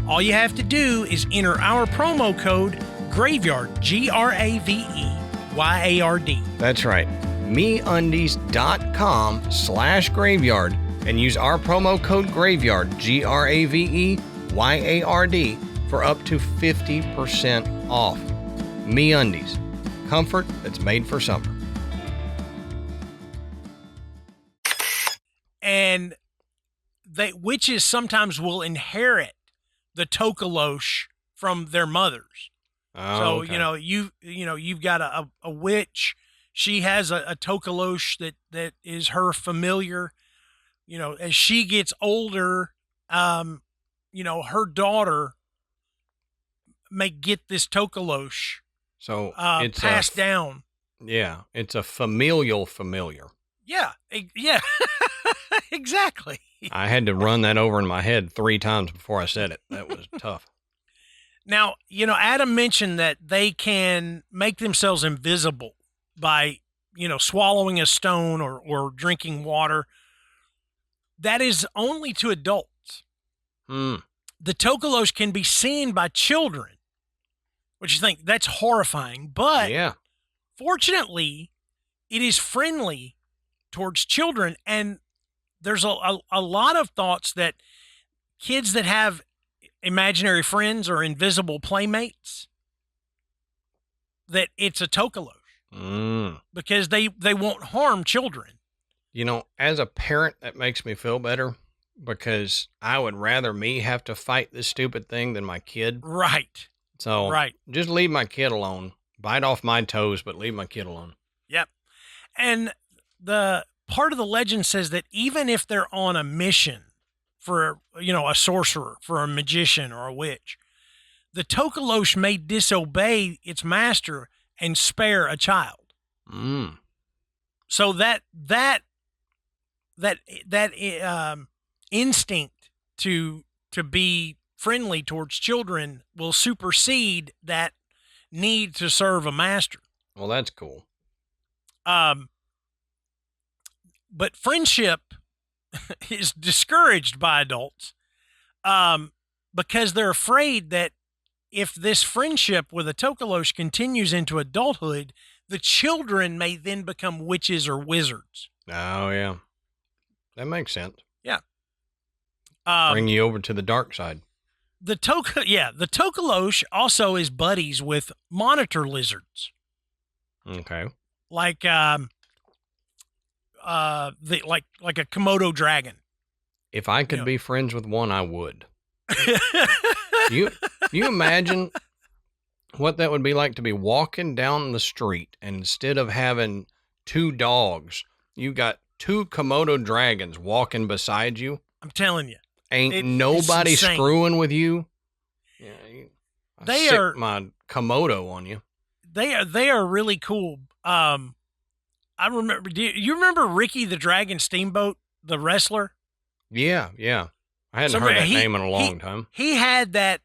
All you have to do is enter our promo code GRAVEYARD, GRAVEYARD. That's right. MeUndies.com/graveyard and use our promo code GRAVEYARD, GRAVEYARD, for up to 50% off. MeUndies, comfort that's made for summer. And witches sometimes will inherit the Tokoloshe from their mothers. Oh, so okay. you've got a witch. She has a Tokoloshe that is her familiar. As she gets older, her daughter may get this Tokoloshe. So it's passed down. Yeah, it's a familiar. Yeah, exactly. I had to run that over in my head 3 times before I said it. That was tough. Now, Adam mentioned that they can make themselves invisible by, swallowing a stone or drinking water. That is only to adults. Hmm. The Tokoloshe can be seen by children, which you think that's horrifying. But yeah, fortunately, it is friendly towards children. And there's a lot of thoughts that kids that have imaginary friends or invisible playmates, that it's a Tokoloshe because they won't harm children. As a parent, that makes me feel better because I would rather me have to fight this stupid thing than my kid. Right. So right. Just leave my kid alone. Bite off my toes, but leave my kid alone. Yep. And the part of the legend says that even if they're on a mission for, a sorcerer, for a magician or a witch, the Tokoloshe may disobey its master and spare a child. So that instinct to be friendly towards children will supersede that need to serve a master. Well, that's cool. But friendship is discouraged by adults because they're afraid that if this friendship with a Tokoloshe continues into adulthood, the children may then become witches or wizards. Oh, yeah. That makes sense. Yeah. Bring you over to the dark side. The Tokoloshe also is buddies with monitor lizards. Okay. Like like a Komodo dragon. If I could be friends with one, I would. you imagine what that would be like to be walking down the street, and instead of having two dogs, you got two Komodo dragons walking beside you? I'm telling you. Ain't nobody screwing with you. Yeah, I sick my Komodo on you. They are really cool. I remember. Do you remember Ricky the Dragon Steamboat, the wrestler? Yeah. I hadn't heard that name in a long time. He had that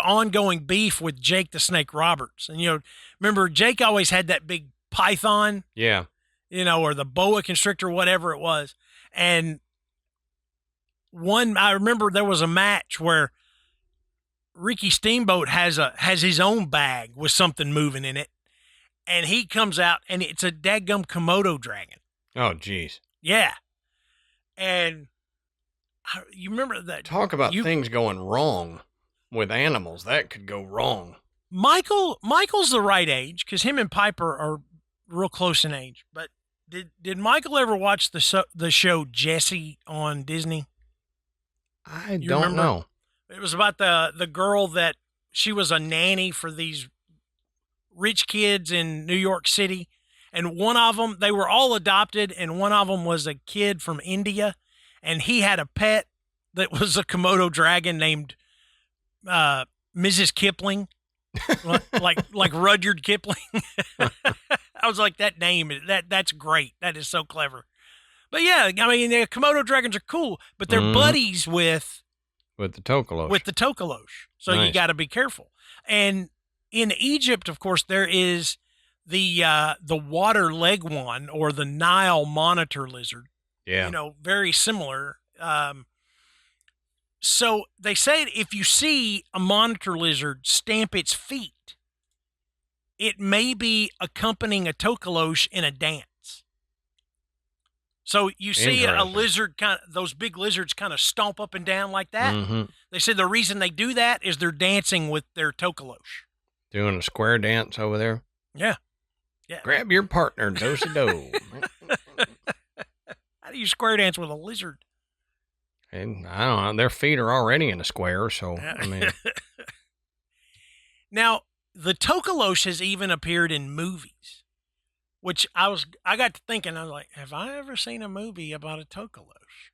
ongoing beef with Jake the Snake Roberts, and remember Jake always had that big python. Yeah. Or the boa constrictor, whatever it was, and I remember there was a match where Ricky Steamboat has his own bag with something moving in it, and he comes out and it's a daggum Komodo dragon. Oh, geez. Yeah. And you remember that? Talk about things going wrong with animals. That could go wrong. Michael's the right age because him and Piper are real close in age. But did Michael ever watch the show Jessie on Disney? I don't know. It was about the girl that she was a nanny for these rich kids in New York City. And one of them, they were all adopted, and one of them was a kid from India, and he had a pet that was a Komodo dragon named Mrs. Kipling, like Rudyard Kipling. I was like, that name, that's great. That is so clever. But yeah, I mean, the Komodo dragons are cool, but they're buddies with the Tokoloshe. With the Tokoloshe. So nice. You got to be careful. And in Egypt, of course, there is the water leguan or the Nile monitor lizard. Yeah. Very similar. So they say if you see a monitor lizard stamp its feet, it may be accompanying a Tokoloshe in a dance. So you see a lizard those big lizards kind of stomp up and down like that. Mm-hmm. They say the reason they do that is they're dancing with their Tokoloshe. Doing a square dance over there? Yeah. Grab your partner, do-si-do. How do you square dance with a lizard? And I don't know. Their feet are already in a square, so, I mean. Now, the Tokoloshe has even appeared in movies, which I got to thinking, I was like, have I ever seen a movie about a Tokoloshe?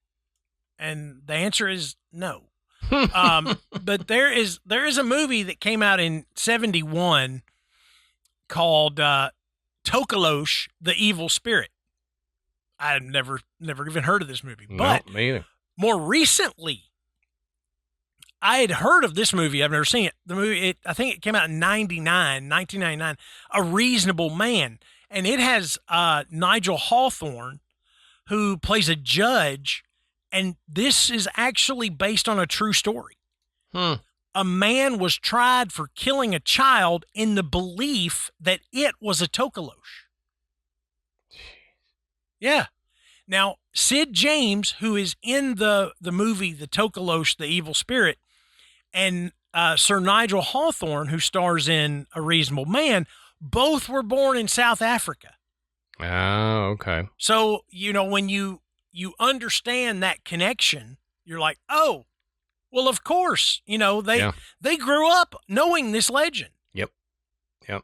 And the answer is no. But there is a movie that came out in 1971 called Tokoloshe, the Evil Spirit. I had never even heard of this movie. But me either. More recently, I had heard of this movie. I've never seen it. The movie, I think it came out in 1999, A Reasonable Man. And it has Nigel Hawthorne, who plays a judge. And this is actually based on a true story. A man was tried for killing a child in the belief that it was a Tokoloshe. Yeah. Now, Sid James, who is in the movie The Tokoloshe, the Evil Spirit, and Sir Nigel Hawthorne, who stars in A Reasonable Man, both were born in South Africa. Oh, okay. So, when you understand that connection, you're like, oh, well, of course, they grew up knowing this legend. Yep.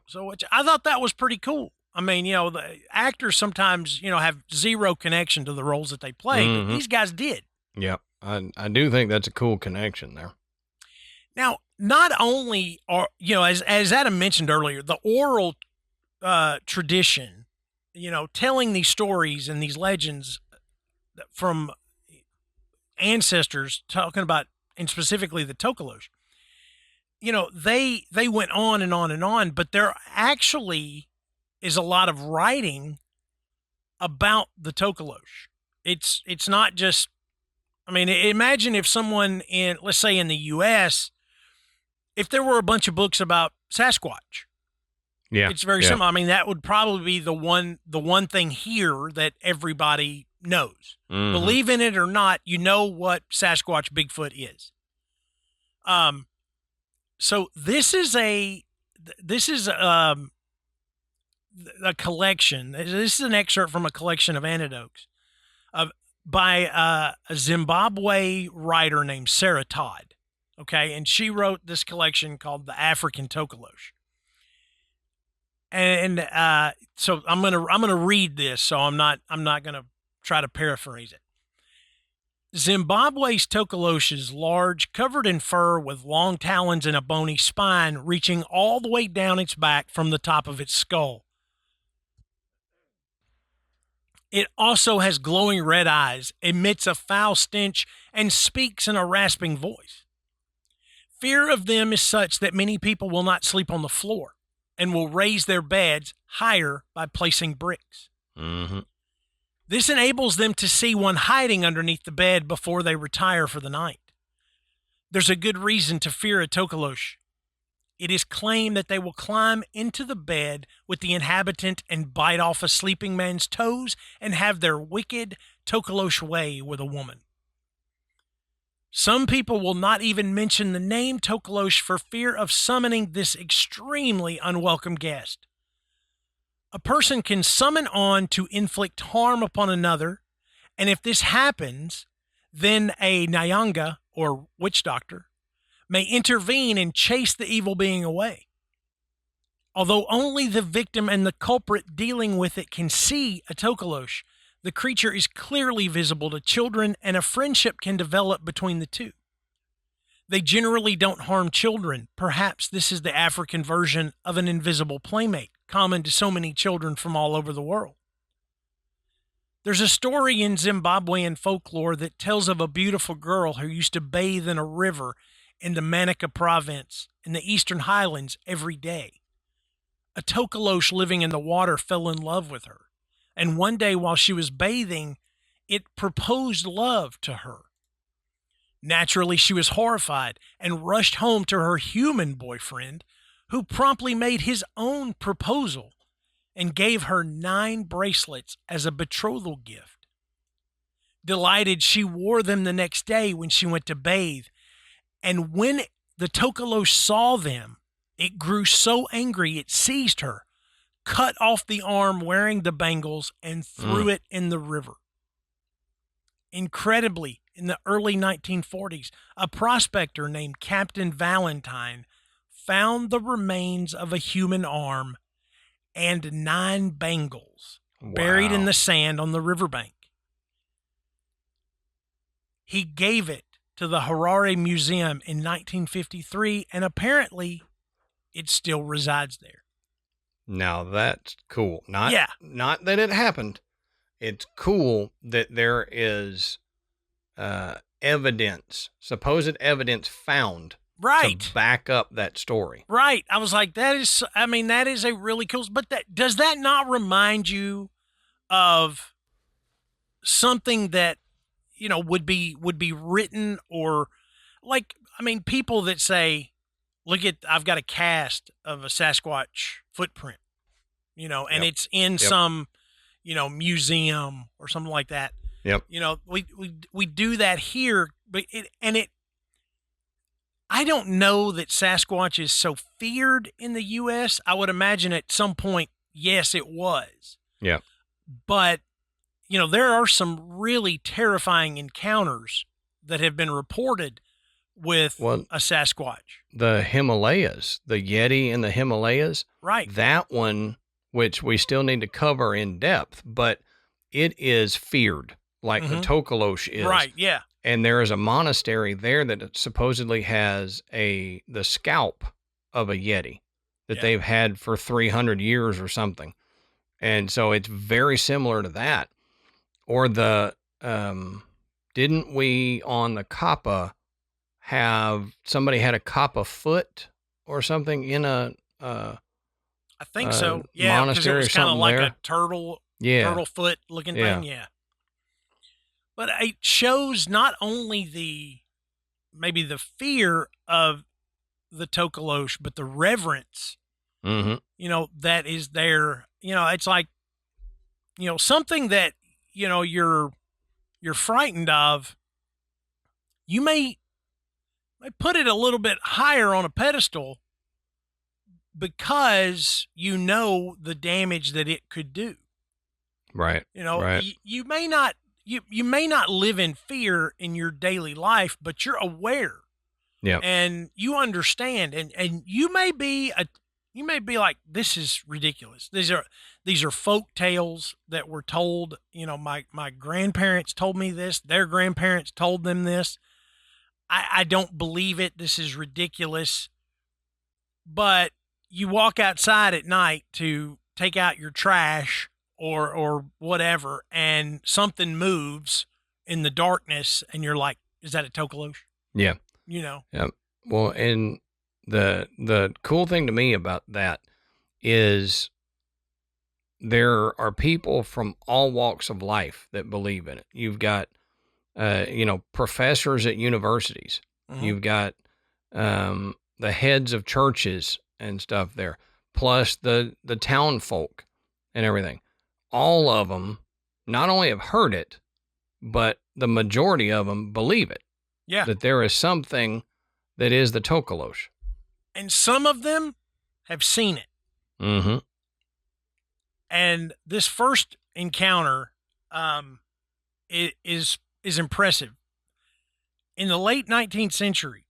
So I thought that was pretty cool. I mean, the actors sometimes, have zero connection to the roles that they play, but these guys did. Yep. I do think that's a cool connection there. Now, not only are, as Adam mentioned earlier, the oral tradition telling these stories and these legends from ancestors, talking about, and specifically the Tokoloshe, they went on and on and on, but there actually is a lot of writing about the Tokoloshe. It's not just, imagine if someone let's say in the U.S., if there were a bunch of books about Sasquatch. Yeah. It's very similar. That would probably be the one thing here that everybody knows. Mhm. Believe in it or not, you know what Sasquatch Bigfoot is. So this is a collection. This is an excerpt from a collection of anecdotes by a Zimbabwe writer named Sarah Todd. Okay, and she wrote this collection called The African Tokoloshe. And so I'm gonna read this. So I'm not gonna try to paraphrase it. Zimbabwe's Tokoloshe is large, covered in fur with long talons and a bony spine reaching all the way down its back from the top of its skull. It also has glowing red eyes, emits a foul stench, and speaks in a rasping voice. Fear of them is such that many people will not sleep on the floor and will raise their beds higher by placing bricks. Mm-hmm. This enables them to see one hiding underneath the bed before they retire for the night. There's a good reason to fear a Tokoloshe. It is claimed that they will climb into the bed with the inhabitant and bite off a sleeping man's toes and have their wicked Tokoloshe way with a woman. Some people will not even mention the name Tokoloshe for fear of summoning this extremely unwelcome guest. A person can summon on to inflict harm upon another, and if this happens, then a Nyanga, or witch doctor, may intervene and chase the evil being away. Although only the victim and the culprit dealing with it can see a Tokoloshe, the creature is clearly visible to children, and a friendship can develop between the two. They generally don't harm children. Perhaps this is the African version of an invisible playmate, common to so many children from all over the world. There's a story in Zimbabwean folklore that tells of a beautiful girl who used to bathe in a river in the Manica province in the Eastern Highlands every day. A Tokoloshe living in the water fell in love with her, and one day while she was bathing, it proposed love to her. Naturally, she was horrified and rushed home to her human boyfriend, who promptly made his own proposal and gave her 9 bracelets as a betrothal gift. Delighted, she wore them the next day when she went to bathe, and when the Tokoloshe saw them, it grew so angry it seized her, cut off the arm wearing the bangles, and threw it in the river. Incredibly, in the early 1940s, a prospector named Captain Valentine found the remains of a human arm and 9 bangles buried in the sand on the riverbank. He gave it to the Harare Museum in 1953, and apparently it still resides there. Now that's cool. Not that it happened. It's cool that there is evidence, supposed evidence found to back up that story. Right. I was like, that is a really cool, but does that not remind you of something that, would be written, or people that say, look I've got a cast of a Sasquatch footprint, and it's in some, museum or something like that. Yep. We do that here, but I don't know that Sasquatch is so feared in the U.S. I would imagine at some point, yes, it was. Yeah. But, there are some really terrifying encounters that have been reported with a Sasquatch. The Himalayas, the Yeti in the Himalayas. Right. That one, which we still need to cover in depth, but it is feared like the Tokoloshe is. Right, yeah. And there is a monastery there that supposedly has the scalp of a Yeti that they've had for 300 years or something. And so it's very similar to that. Or the, didn't we on the Kappa have somebody had a Kappa foot or something in a, I think so. Yeah, because it monastery was or kind of something like there? a turtle foot looking Yeah. thing. Yeah. But it shows not only maybe the fear of the Tokoloshe, but the reverence, Mm-hmm. that is there. It's like, something that, you're frightened of. You may put it a little bit higher on a pedestal because the damage that it could do. Right. Right. You may not you may not live in fear in your daily life, but you're aware. Yeah. And you understand, and you may be like, this is ridiculous. These are folk tales that were told. My grandparents told me this. Their grandparents told them this. I don't believe it. This is ridiculous. But you walk outside at night to take out your trash or whatever, and something moves in the darkness, and you're like, is that a Tokoloshe? Yeah. Yeah. Well, and the cool thing to me about that is there are people from all walks of life that believe in it. You've got, professors at universities. Mm-hmm. You've got the heads of churches and stuff there, plus the town folk and everything. All of them not only have heard it, but the majority of them believe it. Yeah. That there is something that is the Tokoloshe. And some of them have seen it. Mm-hmm. And this first encounter is impressive. In the late 19th century,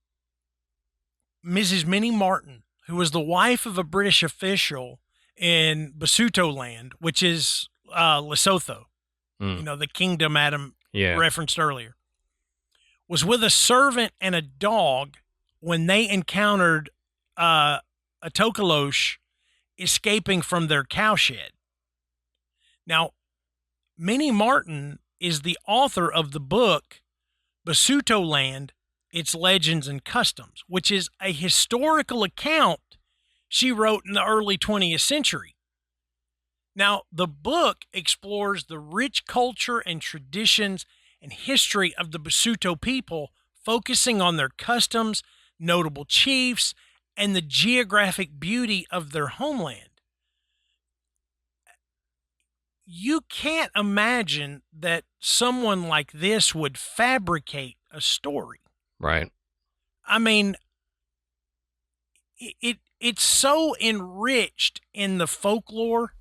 Mrs. Minnie Martin, who was the wife of a British official in Basuto land, which is Lesotho, the kingdom Adam referenced earlier, was with a servant and a dog when they encountered a Tokoloshe escaping from their cowshed. Now, Minnie Martin is the author of the book Basuto Land, Its Legends and Customs, which is a historical account she wrote in the early 20th century. Now, the book explores the rich culture and traditions and history of the Basuto people, focusing on their customs, notable chiefs, and the geographic beauty of their homeland. You can't imagine that someone like this would fabricate a story. Right. I mean, it's so enriched in the folklore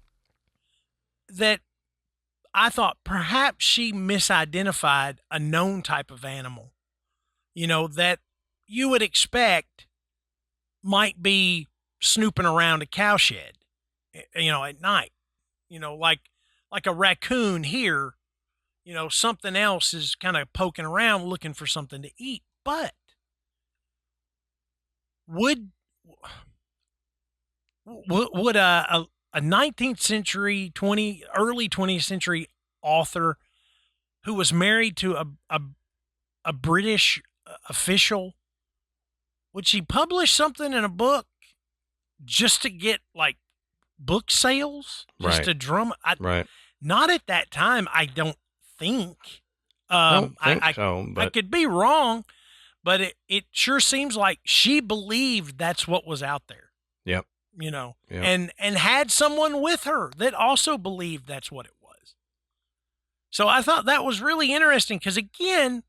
that I thought perhaps she misidentified a known type of animal, that you would expect might be snooping around a cowshed, at night, like a raccoon here, something else is kind of poking around looking for something to eat. But would a 19th century, early 20th century author who was married to a British official, would she publish something in a book just to get like book sales, just to drum? Right. Not at that time, I don't think. I don't think so. But I could be wrong, but it sure seems like she believed that's what was out there. Yep. Yep. and had someone with her that also believed that's what it was. So I thought that was really interesting because, again,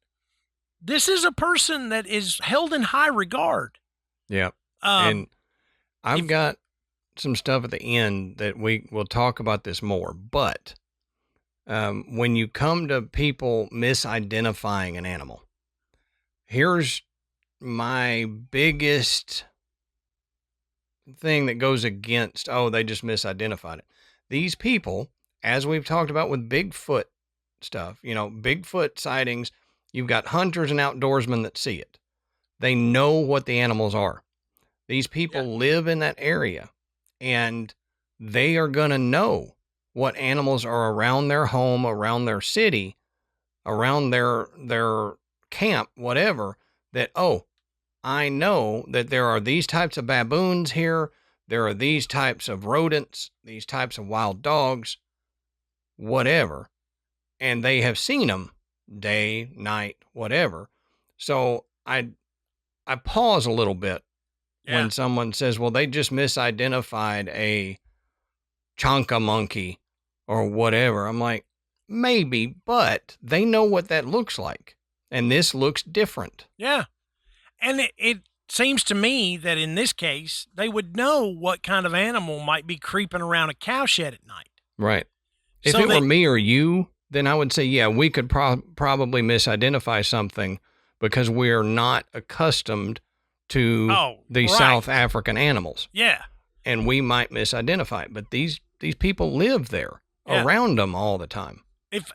this is a person that is held in high regard. Yep. And I've got some stuff at the end that we will talk about this more, but when you come to people misidentifying an animal, here's my biggest thing that goes against, they just misidentified it. These people, as we've talked about with Bigfoot stuff, Bigfoot sightings, you've got hunters and outdoorsmen that see it. They know what the animals are. These people live in that area, and they are going to know what animals are around their home, around their city, around their camp, whatever, that, oh, I know that there are these types of baboons here. There are these types of rodents, these types of wild dogs, whatever. And they have seen them day, night, whatever. So I pause a little bit when someone says, well, they just misidentified a chonka monkey or whatever. I'm like, maybe, but they know what that looks like. And this looks different. Yeah. And it seems to me that in this case, they would know what kind of animal might be creeping around a cowshed at night. Right. If it were me or you, then I would say, yeah, we could probably misidentify something because we're not accustomed to these South African animals. Yeah. And we might misidentify it. But these people live there around them all the time. If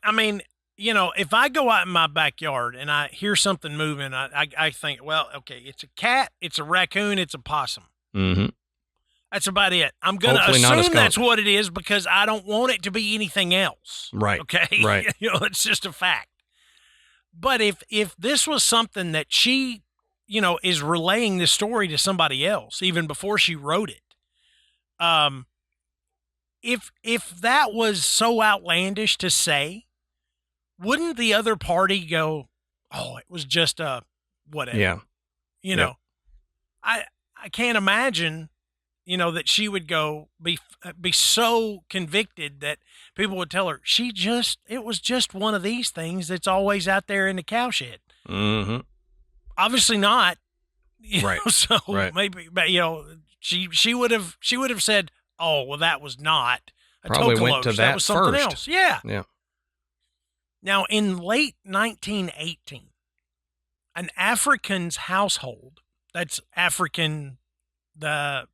I go out in my backyard and I hear something moving, I think, well, okay, it's a cat, it's a raccoon, it's a possum. Mm-hmm. That's about it. I'm going to assume that's what it is because I don't want it to be anything else. Right. Okay. Right. It's just a fact. But if this was something that she, is relaying this story to somebody else, even before she wrote it, if that was so outlandish to say, wouldn't the other party go, oh, it was just a whatever? Yeah. I can't imagine, that she would go be so convicted that people would tell her it was just one of these things that's always out there in the cowshed. Mm-hmm. Obviously not. Right. So right. maybe, but she would have said, oh, well, that was not a Probably Tokoloshe. went to that was something first. else. Yeah. Yeah. Now, in late 1918, an African's household, that's African, Afrikaans.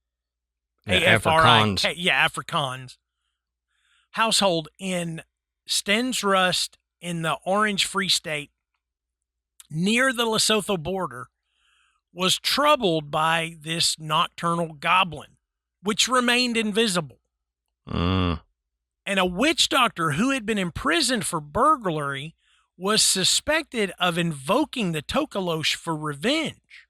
Afrikaans household in Stensrust in the Orange Free State near the Lesotho border was troubled by this nocturnal goblin, which remained invisible. Mm. And a witch doctor who had been imprisoned for burglary was suspected of invoking the Tokoloshe for revenge.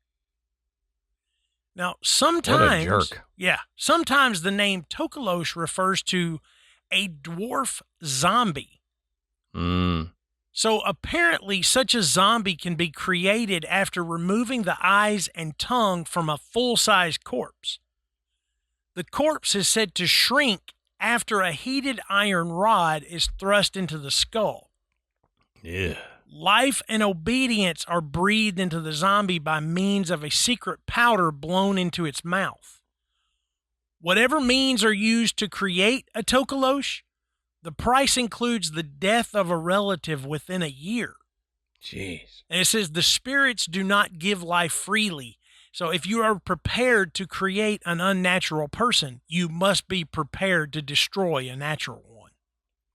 Now, sometimes, what a jerk. Yeah, sometimes the name Tokoloshe refers to a dwarf zombie. Mm. So apparently such a zombie can be created after removing the eyes and tongue from a full-size corpse. The corpse is said to shrink after a heated iron rod is thrust into the skull. Yeah. Life and obedience are breathed into the zombie by means of a secret powder blown into its mouth. Whatever means are used to create a Tokoloshe, the price includes the death of a relative within a year. Jeez. And it says the spirits do not give life freely. So if you are prepared to create an unnatural person, you must be prepared to destroy a natural one.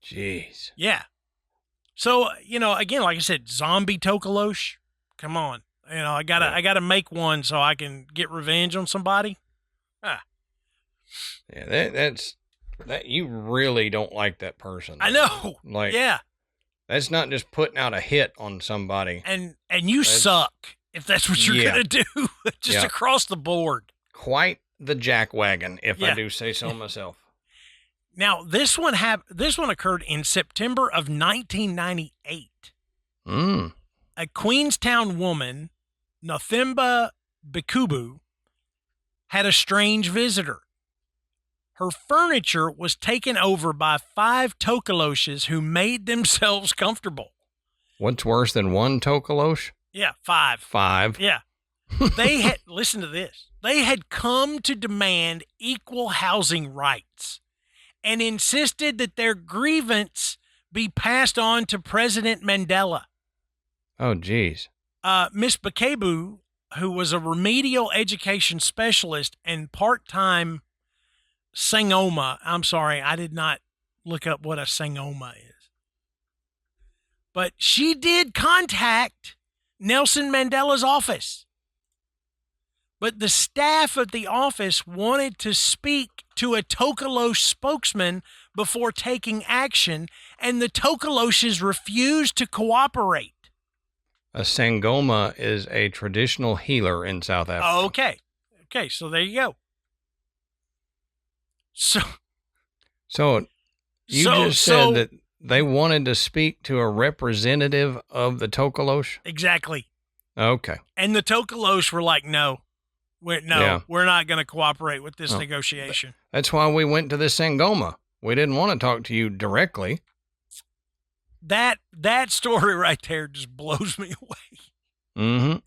Jeez. Yeah. So, again, like I said, zombie Tokoloshe, come on. I gotta make one so I can get revenge on somebody. Yeah, that's you really don't like that person. I know. Like, yeah. That's not just putting out a hit on somebody. And you suck if that's what you're gonna do. Just across the board. Quite the jackwagon, if I do say so myself. Now, this one occurred in September of 1998. Mm. A Queenstown woman, Nothemba Bikubu, had a strange visitor. Her furniture was taken over by 5 Tokoloshes who made themselves comfortable. What's worse than one Tokoloshe? Yeah, 5. 5. Yeah. They had, listen to this, they had come to demand equal housing rights and insisted that their grievance be passed on to President Mandela. Oh, geez. Miss Bakebu, who was a remedial education specialist and part-time Sangoma. I'm sorry, I did not look up what a Sangoma is. But she did contact Nelson Mandela's office. but the staff at the office wanted to speak to a Tokoloshe spokesman before taking action, and the Tokoloshes refused to cooperate. A Sangoma is a traditional healer in South Africa. Okay, so there you go. So you just said that they wanted to speak to a representative of the Tokoloshe? Exactly. Okay. And the Tokoloshe were like, no, we're not going to cooperate with this negotiation. That's why we went to the Sangoma. We didn't want to talk to you directly. That story right there just blows me away. Mm-hmm.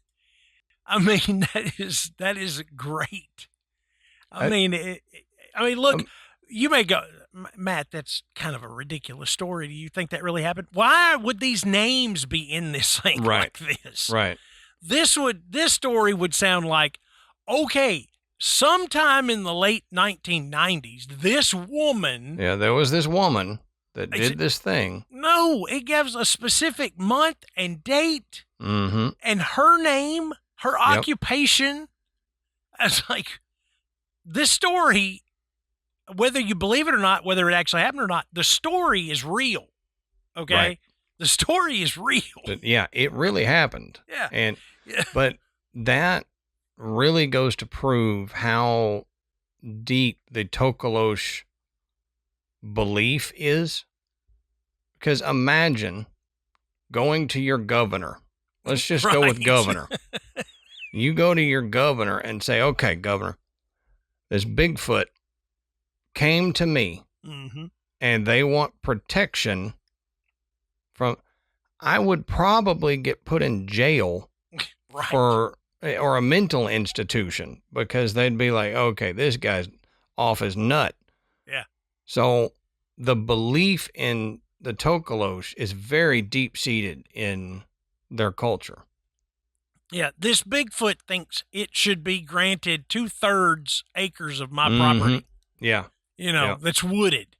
I mean, that is great. I mean, look, you may go, Matt, that's kind of a ridiculous story. Do you think that really happened? Why would these names be in this thing like this? Right. This story would sound like, okay, sometime in the late 1990s, this woman. Yeah, there was this woman that did this thing. No, it gives a specific month and date and her name, her occupation. It's like, this story, whether you believe it or not, whether it actually happened or not, the story is real. Okay? Right. The story is real. But yeah, it really happened. Yeah. But that really goes to prove how deep the Tokoloshe belief is. Because imagine going to your governor. Let's just go with governor. You go to your governor and say, okay, governor, this Bigfoot came to me and they want protection from, I would probably get put in jail or a mental institution, because they'd be like, okay, this guy's off his nut. Yeah. So the belief in the Tokoloshe is very deep-seated in their culture. Yeah, this Bigfoot thinks it should be granted 2/3 acres of my property. Yeah. That's wooded.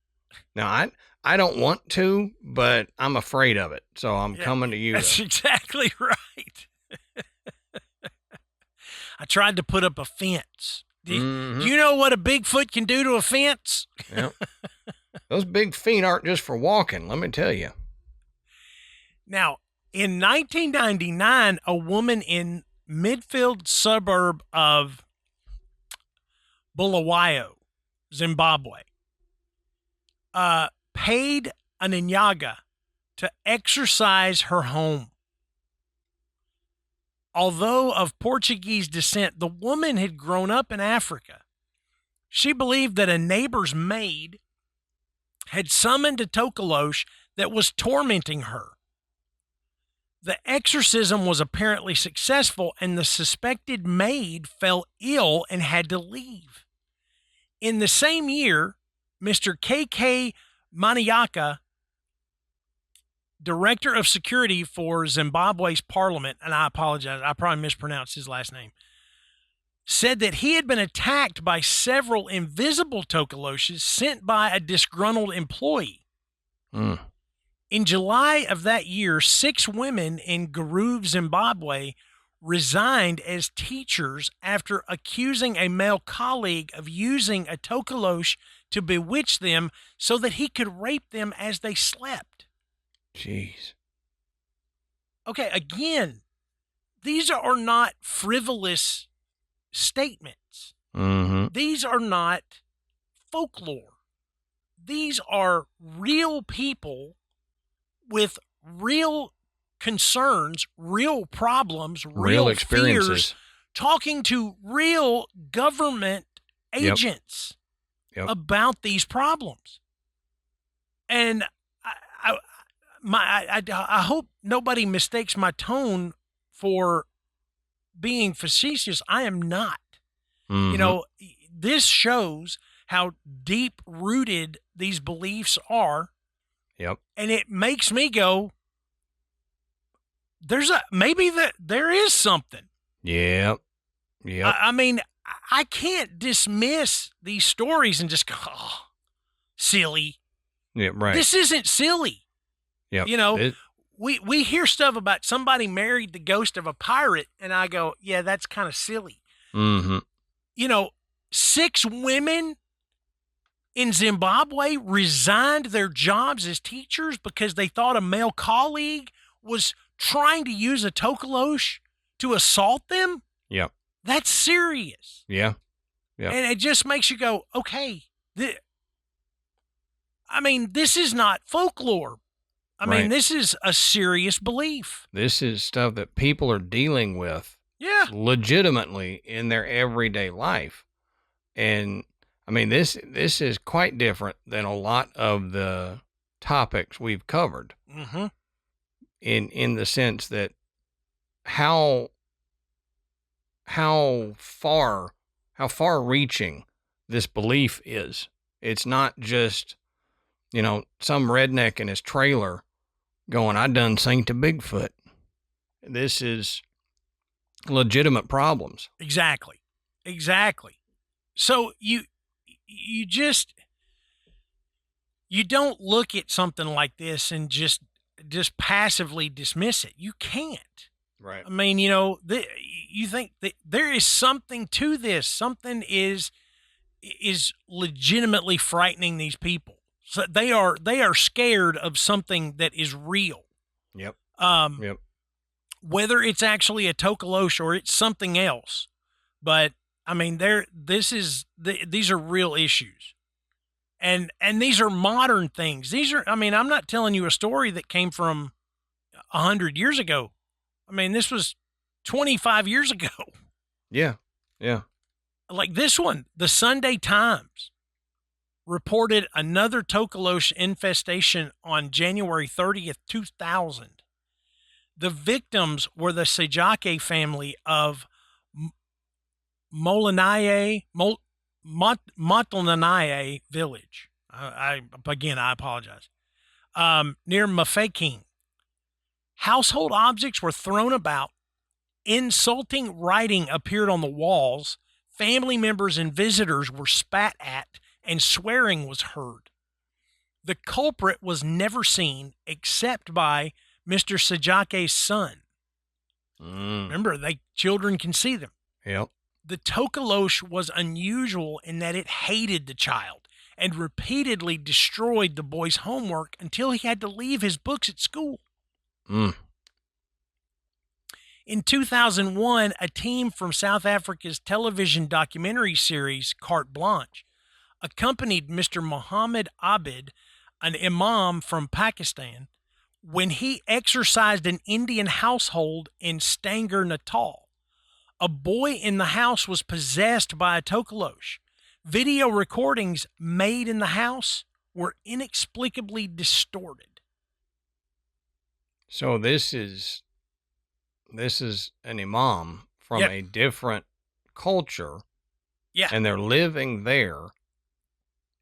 Now, I don't want to, but I'm afraid of it, so I'm coming to you. That's exactly right. I tried to put up a fence. Do you know what a Bigfoot can do to a fence? Yep. Those big feet aren't just for walking, let me tell you. Now, in 1999, a woman in Midfield suburb of Bulawayo, Zimbabwe, paid an Inyaga to exorcise her home. Although of Portuguese descent, the woman had grown up in Africa. She believed that a neighbor's maid had summoned a Tokoloshe that was tormenting her. The exorcism was apparently successful, and the suspected maid fell ill and had to leave. In the same year, Mr. K.K. Maniaka, director of security for Zimbabwe's parliament, and I apologize, I probably mispronounced his last name, said that he had been attacked by several invisible Tokoloshes sent by a disgruntled employee. In July of that year, 6 women in Garuve, Zimbabwe, resigned as teachers after accusing a male colleague of using a Tokoloshe to bewitch them so that he could rape them as they slept. Jeez. Okay, again, these are not frivolous statements. These are not folklore. These are real people with real concerns, real problems, real experiences, fears, talking to real government agents about these problems. And I hope nobody mistakes my tone for being facetious. I am not. This shows how deep rooted these beliefs are. And it makes me go, there is something. I mean, I can't dismiss these stories and just go, oh, silly. Yeah, right. This isn't silly. We hear stuff about somebody married the ghost of a pirate, and I go, yeah, that's kind of silly. Mm-hmm. 6 women in Zimbabwe resigned their jobs as teachers because they thought a male colleague was trying to use a Tokoloshe to assault them. Yep. That's serious. Yeah. Yeah. And it just makes you go, okay, this is not folklore. I mean, this is a serious belief. This is stuff that people are dealing with legitimately in their everyday life. And I mean, this is quite different than a lot of the topics we've covered. Mm-hmm. In the sense that how far reaching this belief is. It's not just, some redneck in his trailer going, I done seen to Bigfoot. This is legitimate problems. Exactly. So you don't look at something like this and just passively dismiss it. You can't. Right. I mean, you think that there is something to this. Something is legitimately frightening these people. So they are scared of something that is real. Yep. Yep. Whether it's actually a Tokoloshe or it's something else, but I mean, these are real issues, and these are modern things. I'm not telling you a story that came from 100 years ago. I mean, this was 25 years ago. Yeah. Yeah. Like this one, the Sunday Times reported another Tokoloshe infestation on January 30th, 2000. The victims were the Sejake family of Motlanaye village. I apologize. Near Mafeking. Household objects were thrown about. Insulting writing appeared on the walls. Family members and visitors were spat at, and swearing was heard. The culprit was never seen except by Mr. Sejake's son. Remember, children can see them. Yep. The Tokoloshe was unusual in that it hated the child and repeatedly destroyed the boy's homework until he had to leave his books at school. In 2001, a team from South Africa's television documentary series, Carte Blanche, accompanied Mr. Muhammad Abid, an imam from Pakistan, when he exorcised an Indian household in Stanger, Natal. A boy in the house was possessed by a Tokoloshe. Video recordings made in the house were inexplicably distorted. So this is an imam from a different culture. Yeah. And they're living there,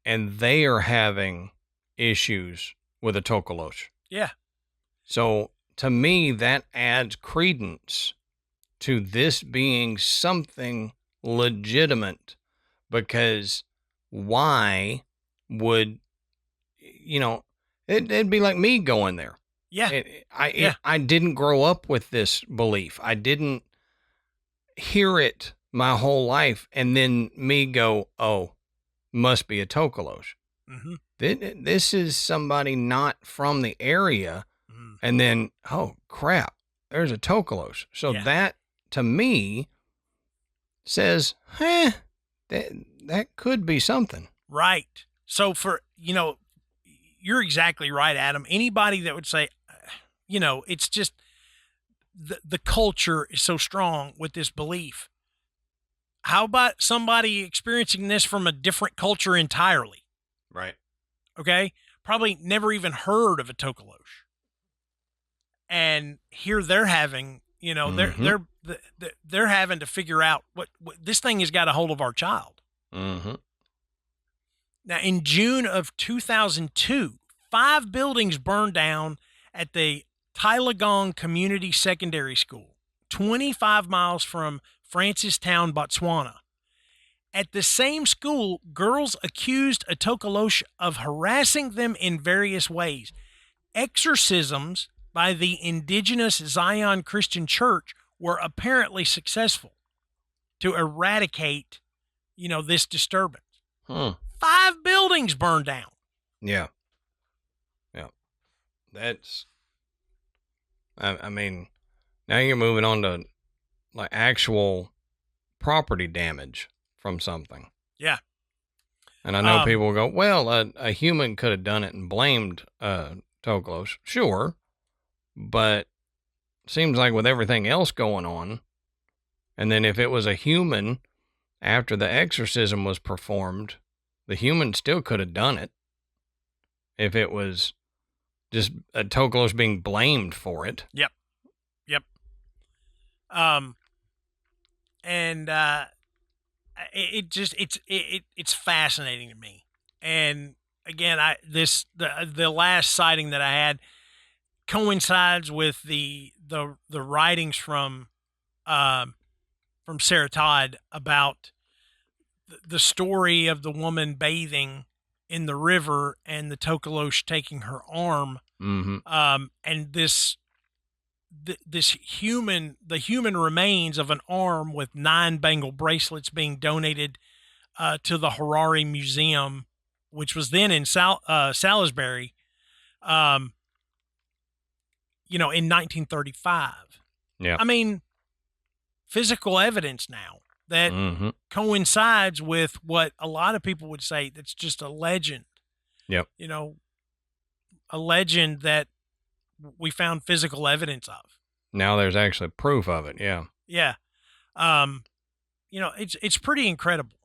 and they are having issues with a Tokoloshe. Yeah. So to me, that adds credence to this being something legitimate, because why would, it'd be like me going there. Yeah. I didn't grow up with this belief. I didn't hear it my whole life, and then me go, oh, must be a Tokoloshe. Mm-hmm. This is somebody not from the area, and then, oh, crap, there's a Tokoloshe. So that, to me, says, that could be something. Right. So you're exactly right, Adam. Anybody that would say, it's just the culture is so strong with this belief. How about somebody experiencing this from a different culture entirely? Right. Okay. Probably never even heard of a Tokoloshe. And here they're having, they're having to figure out what this thing has got a hold of our child. Mm-hmm. Now, in June of 2002, 5 buildings burned down at the Tailagong Community Secondary School, 25 miles from Francistown, Botswana. At the same school, girls accused a Tokoloshe of harassing them in various ways. Exorcisms by the indigenous Zion Christian Church were apparently successful. to eradicate, this disturbance. 5 buildings burned down. Yeah. Yeah. That's, I mean, now you're moving on to like actual property damage from something. Yeah. And I know people will go, well, a human could have done it and blamed Tokoloshe. Sure. But seems like with everything else going on, and then if it was a human after the exorcism was performed, the human still could have done it. If it was just a Tokoloshe being blamed for it. Yep. And it's fascinating to me. And again, the last sighting that I had coincides with the writings from Sarah Todd about the story of the woman bathing in the river and the Tokoloshe taking her arm. Mm-hmm. And the human remains of an arm with 9 bangle bracelets being donated to the Harare Museum, which was then in Salisbury, in 1935. Yeah. I mean, physical evidence now that coincides with what a lot of people would say that's just a legend. Yep. A legend that we found physical evidence of. Now there's actually proof of it. Yeah. Yeah. It's pretty incredible.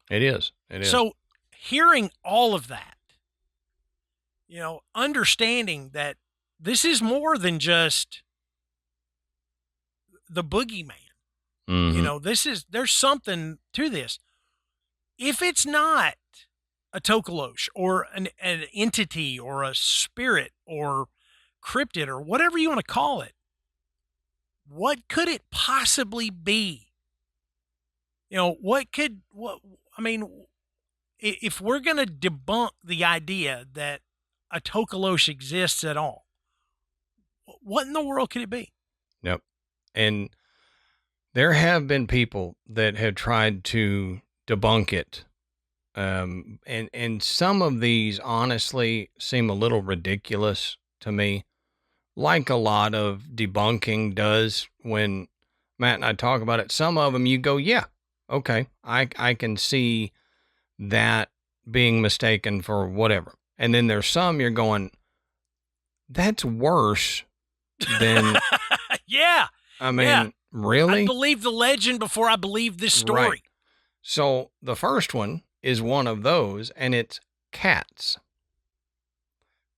It is. So hearing all of that, understanding that this is more than just the boogeyman. Mm-hmm. There's something to this. If it's not a Tokoloshe or an entity or a spirit or cryptid or whatever you want to call it, what could it possibly be? If we're going to debunk the idea that a Tokoloshe exists at all, what in the world could it be? Yep. And there have been people that have tried to debunk it. And some of these honestly seem a little ridiculous to me, like a lot of debunking does when Matt and I talk about it. Some of them you go, yeah, okay, I can see that being mistaken for whatever. And then there's some you're going, that's worse than... Yeah. I mean, really? I believe the legend before I believe this story. Right. So the first one is one of those, and it's cats.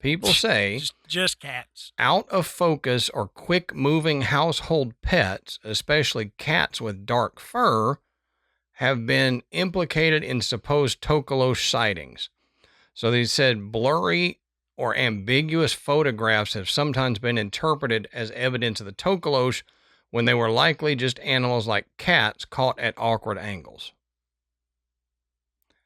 People say just cats. Out of focus or quick moving household pets, especially cats with dark fur, have been implicated in supposed Tokoloshe sightings. So they said blurry or ambiguous photographs have sometimes been interpreted as evidence of the Tokoloshe when they were likely just animals like cats caught at awkward angles.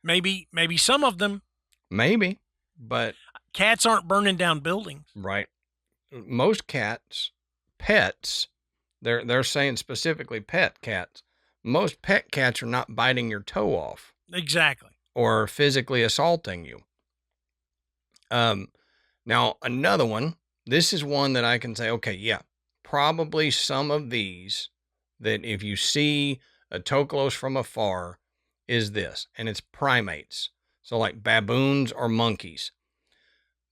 Maybe some of them. Maybe, but... Cats aren't burning down buildings. Right. Most cats, pets, they're saying specifically pet cats. Most pet cats are not biting your toe off. Exactly. Or physically assaulting you. Now, another one, this is one that I can say, okay, yeah, probably some of these that if you see a Tokoloshe from afar is this, and it's primates. So like baboons or monkeys.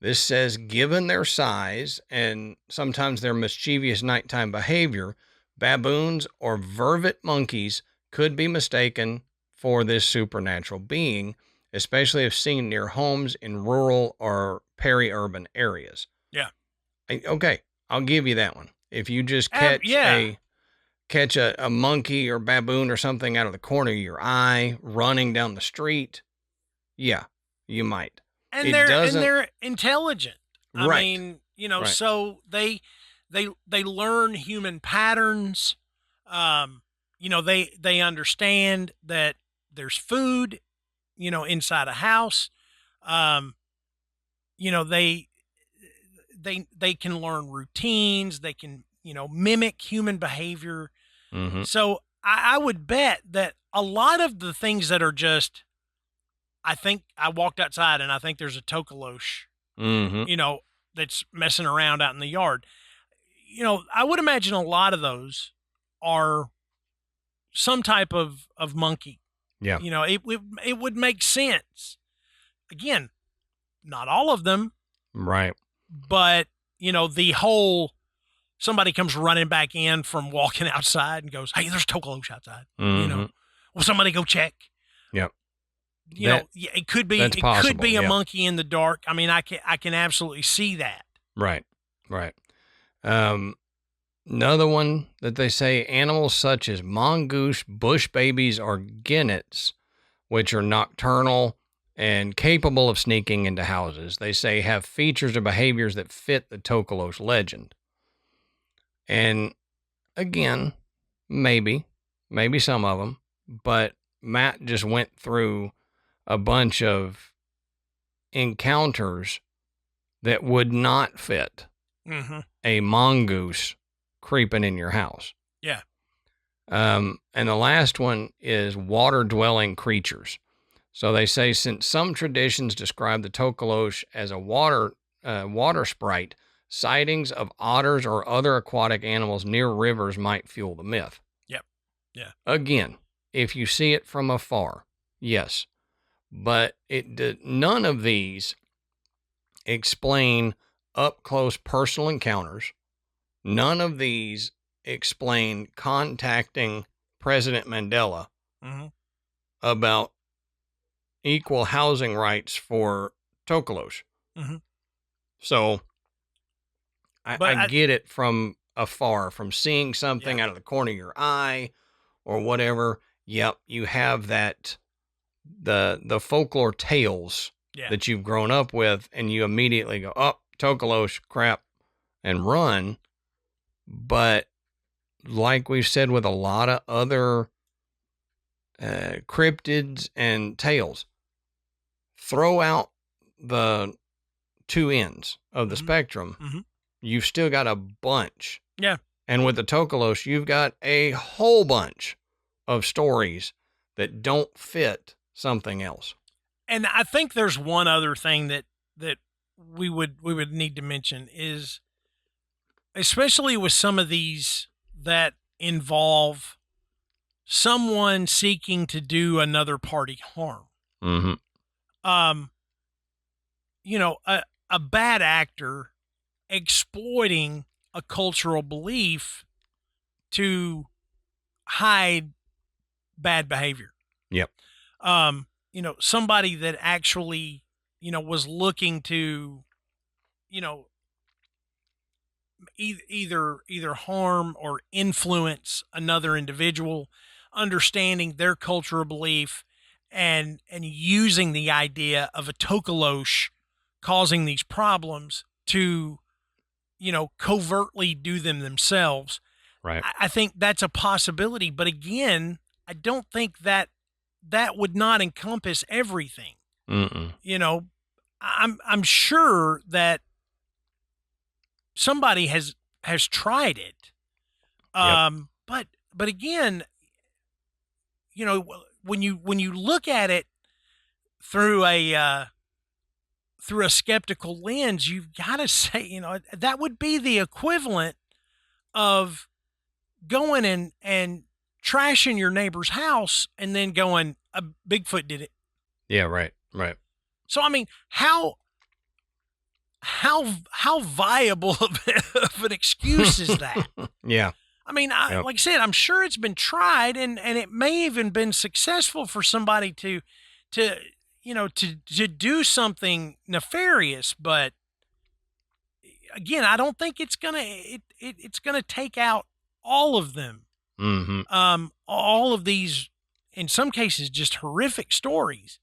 This says, given their size and sometimes their mischievous nighttime behavior, baboons or vervet monkeys could be mistaken for this supernatural being, especially if seen near homes in rural or peri-urban areas. Yeah. Okay, I'll give you that one. If you just catch a monkey or baboon or something out of the corner of your eye running down the street, yeah, you might. And they're intelligent. Right. I mean, so they learn human patterns. They understand that there's food, inside a house. They can learn routines. They can, mimic human behavior. Mm-hmm. So I would bet that a lot of the things that are just, I think I walked outside and I think there's a Tokoloshe, Mm-hmm. that's messing around out in the yard. I would imagine a lot of those are some type of monkey. Yeah. It would make sense. Again, not all of them, Right. but the whole somebody comes running back in from walking outside and goes, "Hey, there's Tokoloshe outside." Mm-hmm. Will somebody go check? Yep. It could be possible, a yeah. monkey in the dark. I mean, I can absolutely see that. Right. Right. Another one that they say, animals such as mongoose, bush babies, or gunnets, which are nocturnal and capable of sneaking into houses, they say have features or behaviors that fit the Tokoloshe legend. And again, maybe some of them, but Matt just went through a bunch of encounters that would not fit a mongoose creeping in your house. Yeah. And the last one is water-dwelling creatures. So they say, since some traditions describe the Tokoloshe as a water sprite, sightings of otters or other aquatic animals near rivers might fuel the myth. Yep. Yeah. Again, if you see it from afar, yes. But none of these explain up-close personal encounters. None of these explain contacting President Mandela about equal housing rights for Tokoloshe. So I get it from afar, from seeing something out of the corner of your eye or whatever. Yep, you have that, the folklore tales that you've grown up with, and you immediately go, oh, Tokoloshe, crap, and run. But like we've said with a lot of other cryptids and tales, throw out the two ends of the spectrum, you've still got a bunch. Yeah. And with the Tokoloshe, you've got a whole bunch of stories that don't fit something else. And I think there's one other thing that we would need to mention is, especially with some of these that involve someone seeking to do another party harm. A bad actor exploiting a cultural belief to hide bad behavior. Yep. Somebody that actually, was looking to, either harm or influence another individual, understanding their cultural belief and using the idea of a Tokoloshe causing these problems to, covertly do them themselves. Right. I think that's a possibility, but again, I don't think that would not encompass everything. I'm sure that somebody has tried it. But again, when you look at it through a skeptical lens, you've got to say, that would be the equivalent of going and trashing your neighbor's house and then going, a Bigfoot did it. Yeah, right. So, I mean, how viable of an excuse is that? Yeah. I mean, like I said, I'm sure it's been tried and it may even been successful for somebody to do something nefarious, but again, I don't think it's gonna take out all of them. All of these, in some cases, just horrific stories.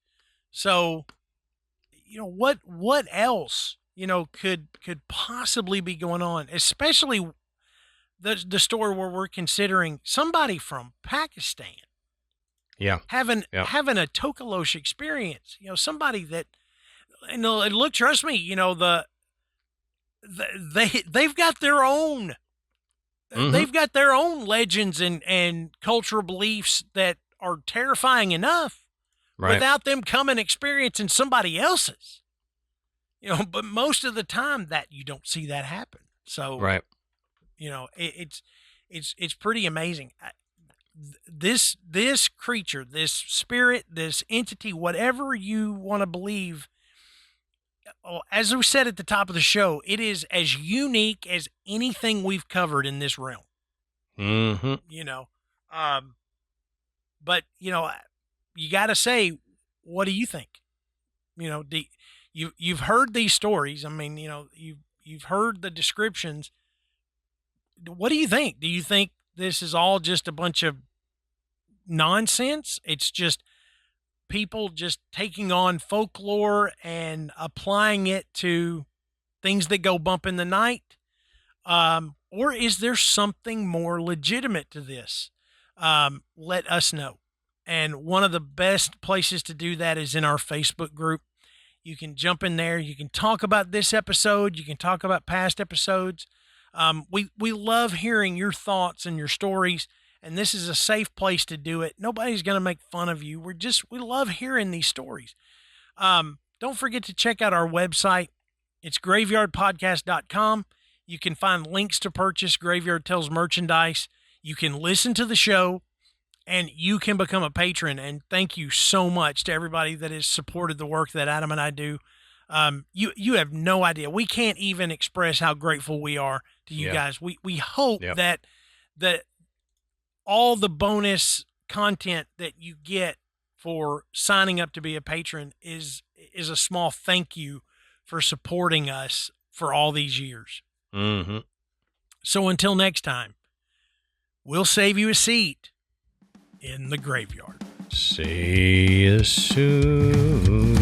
So, what else, could possibly be going on, especially the story where we're considering somebody from Pakistan. Yeah. Having a Tokoloshe experience, somebody that, and look, trust me, they've got their own they've got their own legends and cultural beliefs that are terrifying enough without them coming experiencing somebody else's. But most of the time that you don't see that happen. So, it's pretty amazing. This creature, this spirit, this entity, whatever you want to believe, as we said at the top of the show, it is as unique as anything we've covered in this realm. Mm-hmm. But you got to say, what do you think? You've heard these stories. I mean, you've heard the descriptions. What do you think? Do you think this is all just a bunch of nonsense? It's just people just taking on folklore and applying it to things that go bump in the night? Or is there something more legitimate to this? Let us know. And one of the best places to do that is in our Facebook group. You can jump in there. You can talk about this episode. You can talk about past episodes. We love hearing your thoughts and your stories, and this is a safe place to do it. Nobody's going to make fun of you. We love hearing these stories. Don't forget to check out our website. It's graveyardpodcast.com. You can find links to purchase Graveyard Tales merchandise. You can listen to the show, and you can become a patron. And thank you so much to everybody that has supported the work that Adam and I do. You have no idea. We can't even express how grateful we are to you guys. We hope that all the bonus content that you get for signing up to be a patron is a small thank you for supporting us for all these years. Mm-hmm. So until next time, we'll save you a seat in the graveyard. See you soon.